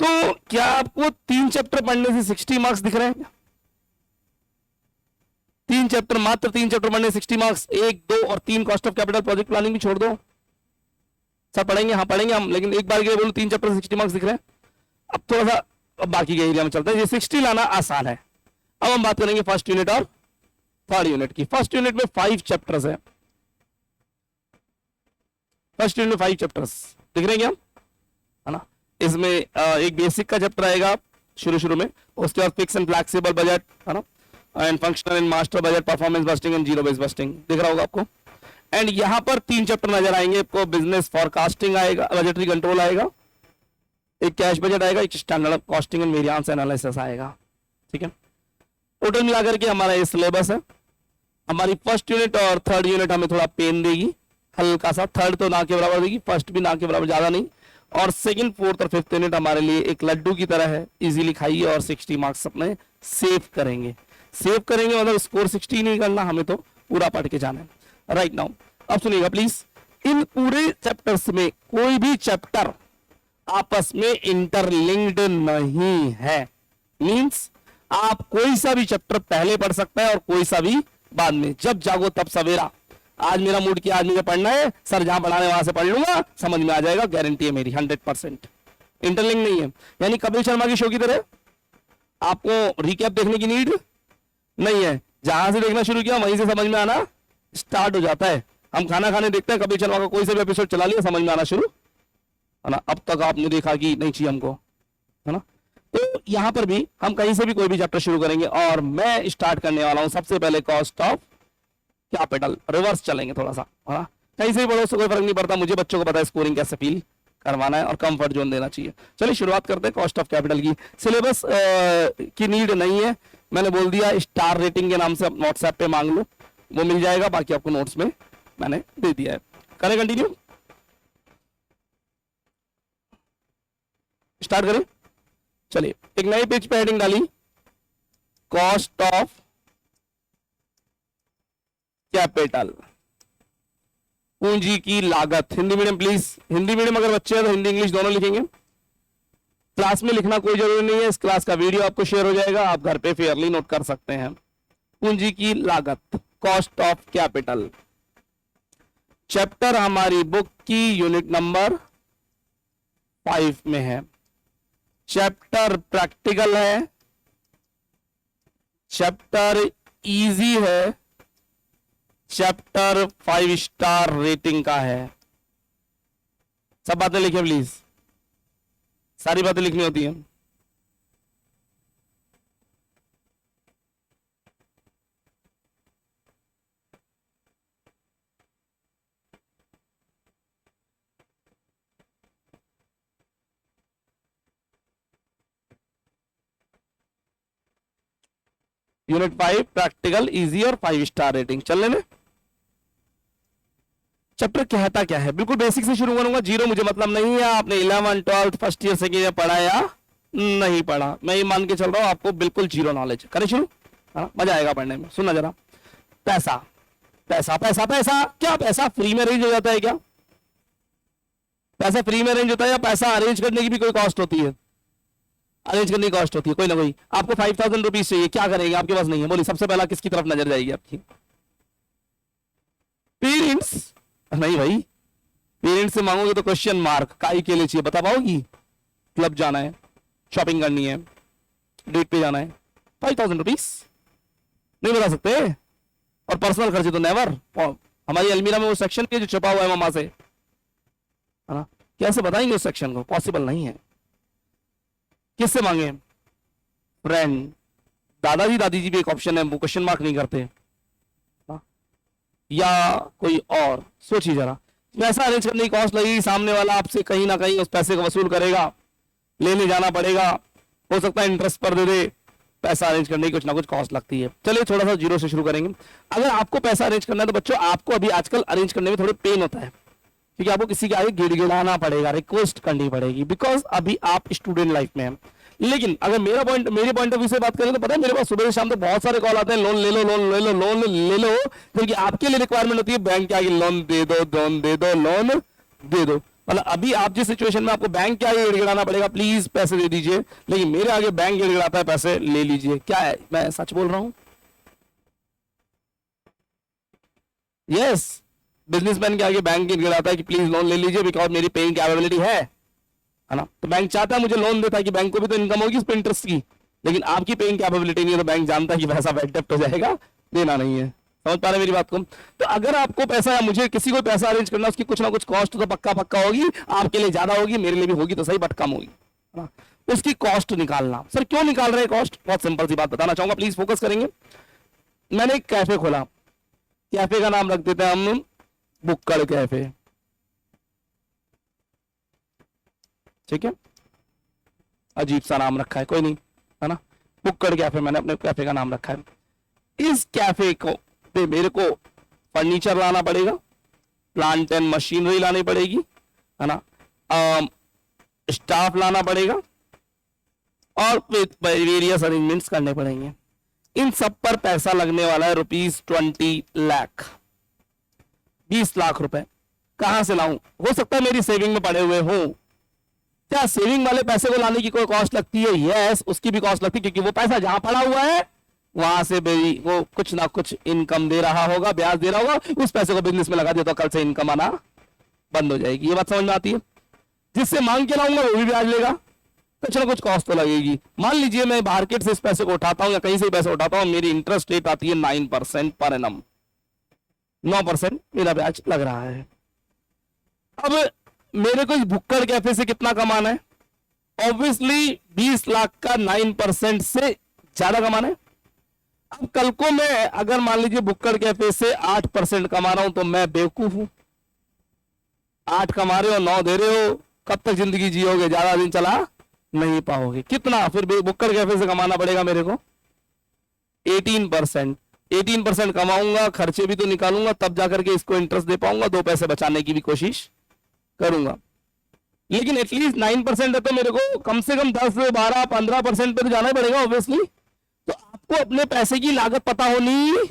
तो क्या आपको 3 चैप्टर पढ़ने से 60 मार्क्स दिख रहे हैं? 3 चैप्टर, मात्र 3 चैप्टर पढ़ने 60 मार्क्स। 1, 2 और 3 cost of capital project planning भी छोड़ दो। सब पढ़ेंगे, हाँ पढ़ेंगे हम, लेकिन एक बार के लिए बोलो 3 चैप्टर 60 मार्क्स दिख रहे हैं। अब थोड़ा सा बाकी के एरिया में चलते हैं। ये 60 लाना आसान है। अब हम बात करेंगे फर्स्ट यूनिट और थर्ड यूनिट की। फर्स्ट यूनिट में 5 चैप्टर्स है। फर्स्ट यूनिट में 5 चैप्टर्स दिख रहे हैं क्या, है ना। इसमें एक बेसिक का चैप्टर आएगा शुरू में, उसके बाद फिक्स एंड फ्लेक्सिबल बजट, है ना, and functional and master budget, performance budgeting and zero base budgeting, दिख रहा होगा आपको। एंड यहां पर 3 चैप्टर नजर आएंगे आपको। बिजनेस फॉरकास्टिंग आएगा, बजटरी कंट्रोल आएगा, एक कैश बजट आएगा, एक standard costing and variance analysis आएगा, ठीक है। टोटल मिलाकर के हमारा ये सिलेबस है। हमारी फर्स्ट यूनिट और थर्ड यूनिट हमें थोड़ा पेन देगी, हल्का सा। थर्ड तो ना के बराबर देगी, फर्स्ट भी ना के बराबर, ज्यादा नहीं। और सेकंड, फोर्थ और फिफ्थ यूनिट हमारे लिए एक लड्डू की तरह है, इजीली खाइए और 60 मार्क्स अपने सेव करेंगे। मतलब स्कोर 60 नहीं करना, हमें तो पूरा पढ़ के जाना है। राइट नाउ अब सुनिएगा प्लीज। इन पूरे चैप्टर्स में कोई भी चैप्टर आपस में इंटरलिंक्ड नहीं है। मींस आप कोई सा भी चैप्टर पहले पढ़ सकते हैं और कोई सा भी बाद में, जब जागो तब सवेरा। आज मेरा मूड किया, आज मुझे पढ़ना है सर, जहां पढ़ाने वहां से पढ़ लूंगा, समझ में आ जाएगा, गारंटी है मेरी 100%। इंटरलिंक नहीं है, यानी कपिल शर्मा की शो की तरह आपको रिकैप देखने की नीड नहीं है। जहां से देखना शुरू किया वहीं से समझ में आना स्टार्ट हो जाता है। हम खाना खाने देखते हैं, कपिल शर्मा का कोई सा भी एपिसोड चला लिया, समझ में आना शुरू, है ना। अब तक आपने देखा कि नहीं चाहिए हमको, है ना। तो यहां पर भी हम कहीं से भी कोई भी चैप्टर शुरू करेंगे और मैं स्टार्ट करने वाला हूं सबसे पहले कॉस्ट ऑफ कैपिटल। रिवर्स चलेंगे थोड़ा सा, है ना। कहीं से भी पढ़ो उससे कोई फर्क नहीं पड़ता, मुझे बच्चों को पता है स्कोरिंग कैसे फील करवाना है और कंफर्ट जोन देना चाहिए। चलिए शुरुआत करते हैं कॉस्ट ऑफ कैपिटल की। सिलेबस की नीड नहीं है, मैंने बोल दिया स्टार रेटिंग के नाम से व्हाट्सएप पे मांग लो, वो मिल जाएगा, बाकी आपको नोट्स में मैंने दे दिया है। करें कंटिन्यू। स्टार्ट करें, चलिए एक नई पेज पे हेडिंग डाली, कॉस्ट ऑफ कैपिटल, पूंजी की लागत। Hindi medium please, Hindi medium अगर बच्चे हैं तो हिंदी इंग्लिश दोनों लिखेंगे। क्लास में लिखना कोई जरूरी नहीं है, इस क्लास का वीडियो आपको शेयर हो जाएगा, आप घर पे फेयरली नोट कर सकते हैं। पूंजी की लागत, कॉस्ट ऑफ कैपिटल, चैप्टर हमारी बुक की यूनिट नंबर 5 में है। चैप्टर प्रैक्टिकल है, चैप्टर इजी है, चैप्टर 5 स्टार रेटिंग का है। सब बातें लिखिए प्लीज, सारी बातें लिखनी होती हैं। यूनिट 5 प्रैक्टिकल इजी और 5 स्टार रेटिंग चलने में। चैप्टर कहता क्या है, बिल्कुल बेसिक से शुरू करूंगा, जीरो मुझे मतलब नहीं है आपने 11 12 फर्स्ट ईयर सेकेंड ईयर पढ़ा या नहीं पढ़ा, मैं ये मान के चल रहा हूं आपको बिल्कुल जीरो नॉलेज। करें शुरू, मजा आएगा पढ़ने में। सुनना जरा, पैसा पैसा पैसा पैसा, क्या पैसा फ्री में अरेंज हो जाता है क्या? पैसा फ्री में अरेंज होता है या पैसा अरेंज करने की भी कोई कॉस्ट होती है? अरेंज करने की कॉस्ट होती है कोई ना कोई। आपको 5000 रुपीज चाहिए, क्या करेंगे? आपके पास नहीं है, बोलिए सबसे पहला किसकी तरफ नजर जाएगी आपकी? पेरेंट्स? नहीं भाई, पेरेंट्स से मांगोगे तो क्वेश्चन मार्क, काई के लिए चाहिए बता पाओगी? क्लब जाना है, शॉपिंग करनी है, डेट पे जाना है, 5000 रुपीज नहीं बता सकते। और पर्सनल खर्चे तो नेवर। हमारी अलमीरा में वो सेक्शन है जो छुपा हुआ है मामा से, है ना, कैसे बताएंगे उस सेक्शन को? पॉसिबल नहीं है। किससे मांगे? फ्रेंड, दादाजी दादी जी भी एक ऑप्शन है, वो क्वेश्चन मार्क नहीं करते, या कोई और। सोचिए जरा, पैसा अरेंज करने की कॉस्ट लगेगी, सामने वाला आपसे कहीं ना कहीं उस पैसे को वसूल करेगा, लेने जाना पड़ेगा, हो सकता है इंटरेस्ट पर दे दे, पैसा अरेंज करने की कुछ ना कुछ कॉस्ट लगती है। चलिए थोड़ा सा जीरो से शुरू करेंगे। अगर आपको पैसा अरेंज करना है तो बच्चों आपको अभी आजकल अरेंज करने में थोड़े पेन होता है, क्योंकि आपको किसी के आगे गिड़गिड़ाना पड़ेगा, रिक्वेस्ट करनी पड़ेगी, बिकॉज अभी आप स्टूडेंट लाइफ में हैं। लेकिन अगर मेरे पॉइंट ऑफ व्यू से बात करें तो पता है, मेरे पास सुबह से शाम तक बहुत सारे कॉल आते हैं, लोन ले लो लोन ले लो लोन ले लो, क्योंकि आपके लिए रिक्वायरमेंट होती है बैंक के आगे लोन दे दो, लोन दे दो, लोन दे दो। मतलब अभी आप जिस सिचुएशन में आपको बैंक के आगे गिड़गिड़ाना पड़ेगा, प्लीज पैसे दे दीजिए, लेकिन मेरे आगे बैंक गिड़गिड़ाता है, पैसे ले लीजिए। क्या है, मैं सच बोल रहा हूं? यस, बिजनेसमैन के आगे बैंक गिड़गिड़ाता है कि प्लीज लोन ले लीजिए, बिकॉज मेरी पेइंग कैपेबिलिटी है ना। तो बैंक चाहता है मुझे लोन देता है कि बैंक को भी तो इनकम होगी इस पे इंटरेस्ट की, लेकिन आपकी पेइंग कैपेबिलिटी नहीं है, तो बैंक जानता है कि पैसा बैड डेप्ट हो जाएगा, देना नहीं है। समझ पा रहे मेरी बात को? तो अगर आपको पैसा या मुझे किसी को पैसा अरेंज करना, उसकी कुछ ना कुछ कॉस्ट तो पक्का पक्का होगी, आपके लिए ज्यादा होगी, मेरे लिए भी होगी तो सही, बट कम होगी, है ना। उसकी कॉस्ट निकालना। सर क्यों निकाल रहे हैं कॉस्ट? बहुत सिंपल सी बात बताना चाहूंगा, प्लीज फोकस करेंगे। मैंने एक कैफे खोला, कैफे का नाम रख देते हैं हम बुक्कड़ कैफे, ठीक है, अजीब सा नाम रखा है, कोई नहीं, है ना, बुक्कड़ कैफे, मैंने अपने कैफे का नाम रखा है। इस कैफे को पे मेरे को फर्नीचर लाना पड़ेगा, प्लांट एंड मशीनरी लानी पड़ेगी, है ना, स्टाफ लाना पड़ेगा, और वेरियस अरेंजमेंट्स करने पड़ेंगे। इन सब पर पैसा लगने वाला है ₹20 लाख, 20 लाख रुपए। कहां से लाऊं? हो सकता है मेरी सेविंग में पड़े हुए हो। क्या सेविंग वाले पैसे को लाने की कोई कॉस्ट लगती है? यस, उसकी भी कॉस्ट लगती है, क्योंकि वो पैसा जहां पड़ा हुआ है वहां से भी वो कुछ ना कुछ इनकम दे रहा होगा, ब्याज दे रहा होगा, उस पैसे को बिजनेस में लगा दिया तो कल से इनकम आना बंद हो जाएगी। ये बात समझ में आती है? जिससे मांग के लाऊंगा वो भी ब्याज लेगा, कुछ ना कुछ कॉस्ट तो लगेगी। मान लीजिए मैं मार्केट से इस पैसे को उठाता हूं या कहीं से पैसे उठाता हूं, मेरी इंटरेस्ट रेट आती है 9% पर एनम, 9% मेरा ब्याज लग रहा है। अब मेरे को इस भुक्कड़ कैफे से कितना कमाना है? ऑब्वियसली 20 लाख का 9% से ज्यादा कमाना है। अब कल को मैं अगर मान लीजिए भुक्कड़ कैफे से 8% कमा रहा हूं तो मैं बेवकूफ हूं? 8 कमा रहे हो, 9 दे रहे हो, कब तक जिंदगी जियोगे? ज्यादा दिन चला नहीं पाओगे। कितना फिर भुक्कड़ कैफे से कमाना पड़ेगा मेरे को? 18%। 18% कमाऊंगा, खर्चे भी तो निकालूंगा, तब जाकर के इसको इंटरेस्ट दे पाऊंगा, 2 पैसे बचाने की भी कोशिश करूंगा। लेकिन एटलीस्ट 9% है तो मेरे को कम से कम 10, 12, 15% पे तो जाना ही पड़ेगा ऑब्वियसली। तो आपको अपने पैसे की लागत पता होनी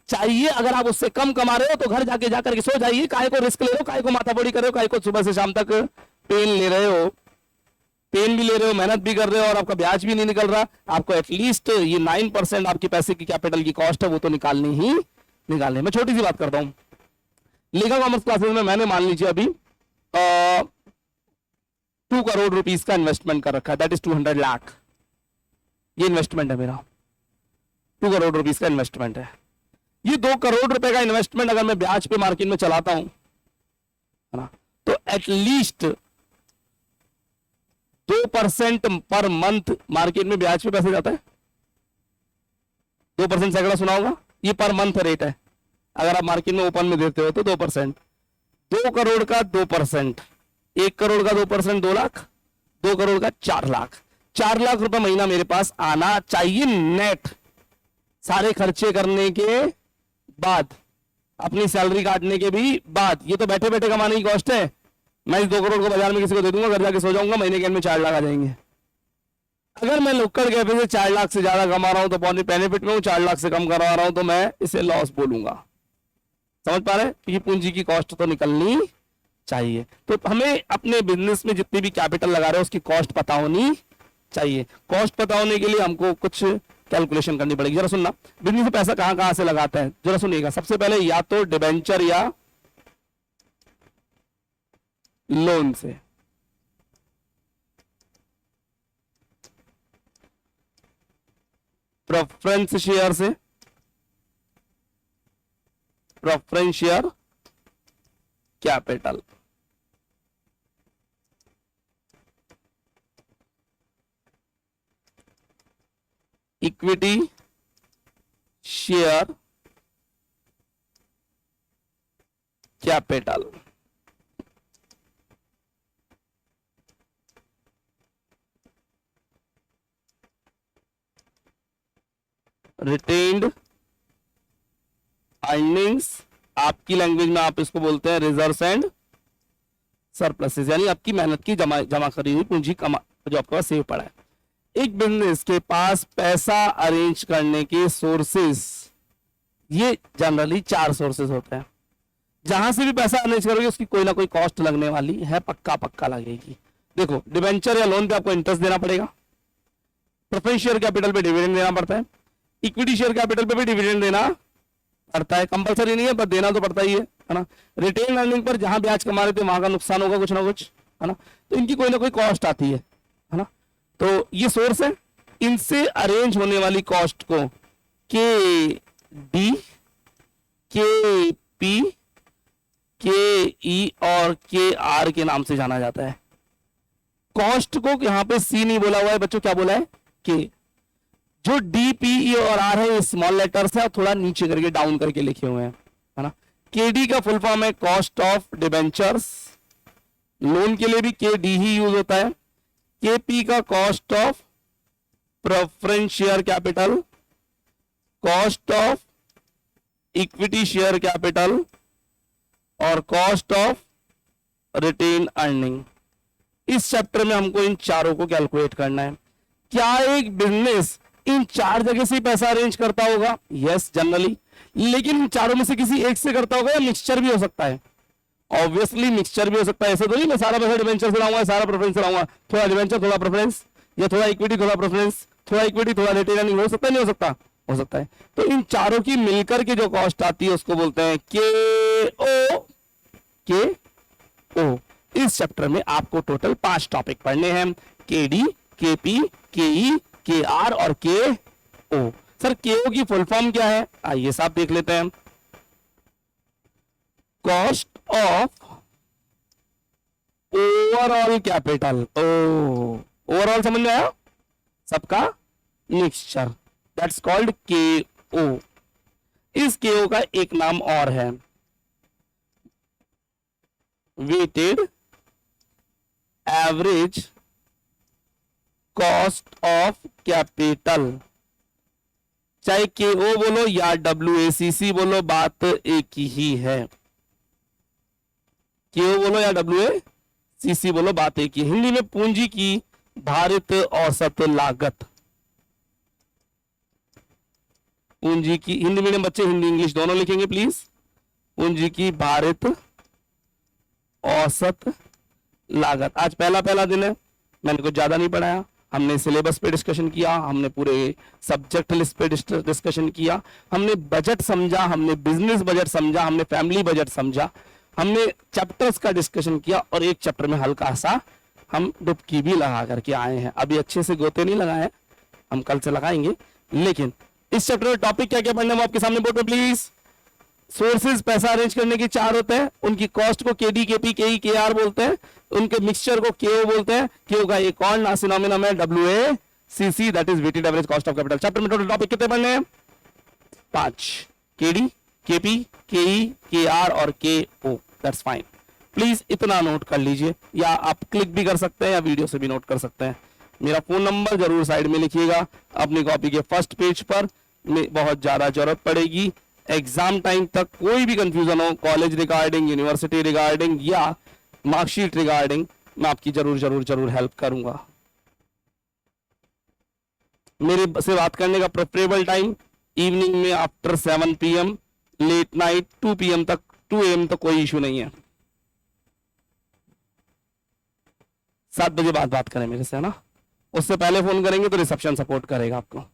चाहिए। अगर आप उससे कम कमा रहे हो तो घर जाके जाकर के सो जाइए, काहे को रिस्क ले रहे हो, काहे को माथापड़ी कर रहे हो, काहे को सुबह से शाम तक पेन ले रहे हो, पेन भी ले रहे हो, मेहनत भी कर रहे हो और आपका ब्याज भी नहीं निकल रहा। आपको एटलीस्ट ये 9% आपके पैसे की कैपिटल की कॉस्ट है वो तो निकालनी ही निकालनी। मैं छोटी सी बात करता हूं, लीगल कॉमर्स क्लासेस में मैंने मान लीजिए अभी 2 करोड़ रुपीस का इन्वेस्टमेंट कर रखा है, दैट इज 200 लाख। ये इन्वेस्टमेंट है मेरा, 2 करोड़ रुपीस का इन्वेस्टमेंट है। ये 2 करोड़ रुपए का इन्वेस्टमेंट अगर मैं ब्याज पे मार्केट में चलाता हूं, है ना, तो एटलीस्ट 2% पर मंथ मार्केट में ब्याज पे पैसे जाता है। 2% सैकड़ा सुना होगा, ये पर मंथ रेट है। अगर आप मार्केट में ओपन में देते हो तो 2%, 2 करोड़ का 2%, 1 करोड़ का 2%, 2 लाख, 2 करोड़ का 4 लाख, 4 लाख रुपए महीना मेरे पास आना चाहिए नेट, सारे खर्चे करने के बाद, अपनी सैलरी काटने के भी बाद। ये तो बैठे बैठे कमाने की कॉस्ट है। मैं इस 2 करोड़ को बाजार में किसी को दे दूंगा, घर जाके सो जाऊंगा, महीने के एंड में 4 लाख आ जाएंगे। अगर मैं लोकल कैफे से 4 लाख से ज्यादा कमा रहा हूं तो बेनिफिट में हूं, 4 लाख से कम करवा रहा हूं तो मैं इसे लॉस बोलूंगा। समझ पा रहे हैं? क्योंकि पूंजी की कॉस्ट तो निकलनी चाहिए। तो हमें अपने बिजनेस में जितनी भी कैपिटल लगा रहे हैं उसकी कॉस्ट पता होनी चाहिए। कॉस्ट पता होने के लिए हमको कुछ कैलकुलेशन करनी पड़ेगी। जरा सुनना, बिजनेस में पैसा कहां कहां से लगाता है, जरा सुनिएगा। सबसे पहले या तो डिबेंचर या लोन से, प्रेफरेंस शेयर से, preference share capital, equity share capital, retained earnings, आपकी लैंग्वेज में आप इसको बोलते हैं रिजर्व्स एंड सरप्लसेस, यानी आपकी मेहनत की जमा करी हुई पूंजी जो आपके पास सेव पड़ा है। एक बिजनेस के पास पैसा अरेंज करने के सोर्सेस, ये जनरली 4 सोर्सेस होते हैं। जहां से भी पैसा अरेंज करोगे उसकी कोई ना कोई कॉस्ट लगने वाली है, पक्का लगेगी। देखो, डिबेंचर या लोन पे आपको इंटरेस्ट देना पड़ेगा, प्रेफरेंस शेयर कैपिटल पे डिविडेंड देना पड़ता है, इक्विटी शेयर कैपिटल पे भी डिविडेंड देना पड़ता है, कंपलसरी नहीं है पर देना तो पड़ता ही है ना। रिटेन अर्निंग पर जहां ब्याज कमा रहे थे वहां का नुकसान होगा कुछ ना कुछ, है ना, तो इनकी कोई ना कोई कॉस्ट आती है ना। तो ये सोर्स है, इनसे अरेंज होने वाली कॉस्ट को के डी, के पी, के ई और के आर के नाम से जाना जाता है। कॉस्ट को यहां पे सी नहीं बोला हुआ है बच्चों, क्या बोला है? के। जो डी, पी, ई और आर है ये स्मॉल लेटर्स है, थोड़ा नीचे करके डाउन करके लिखे हुए हैं, है ना। के डी का फुल फॉर्म है कॉस्ट ऑफ डिबेंचर्स, लोन के लिए भी के डी ही यूज होता है। के पी का cost of preference share capital, cost of equity share capital और कॉस्ट ऑफ रिटेन अर्निंग। इस चैप्टर में हमको इन चारों को कैलकुलेट करना है। क्या एक बिजनेस इन 4 जगह से पैसा अरेंज करता होगा? Yes, generally. लेकिन इन चारों में से किसी एक से करता होगा या मिक्सचर भी हो सकता है? ऑब्वियसली मिक्सचर भी हो सकता है। ऐसे तो नहीं मैं सारा पैसा डिबेंचर से लाऊंगा, सारा प्रेफरेंस से लाऊंगा, थोड़ा डिबेंचर थोड़ा प्रेफरेंस, या थोड़ा इक्विटी थोड़ा प्रेफरेंस, थोड़ा इक्विटी थोड़ा रिटेन अर्निंग। हो सकता है नहीं हो सकता? हो सकता है। तो इन चारों की मिलकर के जो कॉस्ट आती है उसको बोलते हैं के ओ। के ओ। इस चैप्टर में आपको टोटल 5 टॉपिक पढ़ने हैं, के डी, के पी, के ई, के आर और के ओ। सर के ओ की फुल फॉर्म क्या है? आइए साहब देख लेते हैं। Cost of overall capital. Overall समझ में आया सबका? मिक्सचर, दैट्स कॉल्ड के ओ। इस के ओ का एक नाम और है weighted average cost of capital. चाहे के ओ बोलो या WACC बोलो, बात एक ही है। के ओ बोलो या सीसी बोलो, बात एक ही। हिंदी में पूंजी की भारित औसत लागत। पूंजी की, हिंदी मीडियम बच्चे हिंदी इंग्लिश दोनों लिखेंगे प्लीज। पूंजी की भारित औसत लागत। आज पहला पहला दिन है, मैंने कुछ ज्यादा नहीं पढ़ाया। हमने सिलेबस पे डिस्कशन किया, हमने पूरे सब्जेक्ट लिस्ट पे डिस्कशन किया, हमने बजट समझा, हमने बिजनेस बजट समझा, हमने फैमिली बजट समझा, हमने चैप्टर्स का डिस्कशन किया, और एक चैप्टर में हल्का सा हम डुबकी भी लगा करके आए हैं। अभी अच्छे से गोते नहीं लगाए, हम कल से लगाएंगे। लेकिन इस चैप्टर में टॉपिक क्या क्या पढ़ने, वो आपके सामने बोर्ड में प्लीज। सोर्सेज पैसा अरेंज करने के 4 होते हैं, उनकी कॉस्ट को केडी, केपी, केई, केआर बोलते हैं, उनके मिक्सचर को केओ बोलते हैं। केओ का एक और सिनोनिम है WACC, that is weighted average cost of capital. Chapter में टोटल टॉपिक कितने पढ़ने हैं? 5। केडी, केपी, केई, केआर और केओ। That's fine. प्लीज इतना नोट कर लीजिए, या आप क्लिक भी कर सकते हैं या वीडियो से भी नोट कर सकते हैं। मेरा फोन नंबर जरूर साइड में लिखिएगा, अपनी कॉपी के फर्स्ट पेज पर। बहुत ज्यादा जरूरत पड़ेगी एग्जाम टाइम तक। कोई भी कंफ्यूजन हो कॉलेज रिगार्डिंग, यूनिवर्सिटी रिगार्डिंग या मार्कशीट रिगार्डिंग, मैं आपकी जरूर जरूर जरूर हेल्प करूंगा। मेरे से बात करने का प्रेफरेबल टाइम इवनिंग में after 7 PM, late night 2 PM तक, 2 AM तक कोई इश्यू नहीं है। 7 बजे बाद बात करें मेरे से, है ना? उससे पहले फोन करेंगे तो रिसेप्शन सपोर्ट करेगा आपको।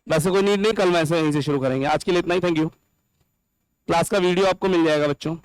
वैसे कोई नीड नहीं, कल वैसे यहीं से शुरू करेंगे। आज के लिए इतना ही, थैंक यू। क्लास का वीडियो आपको मिल जाएगा बच्चों।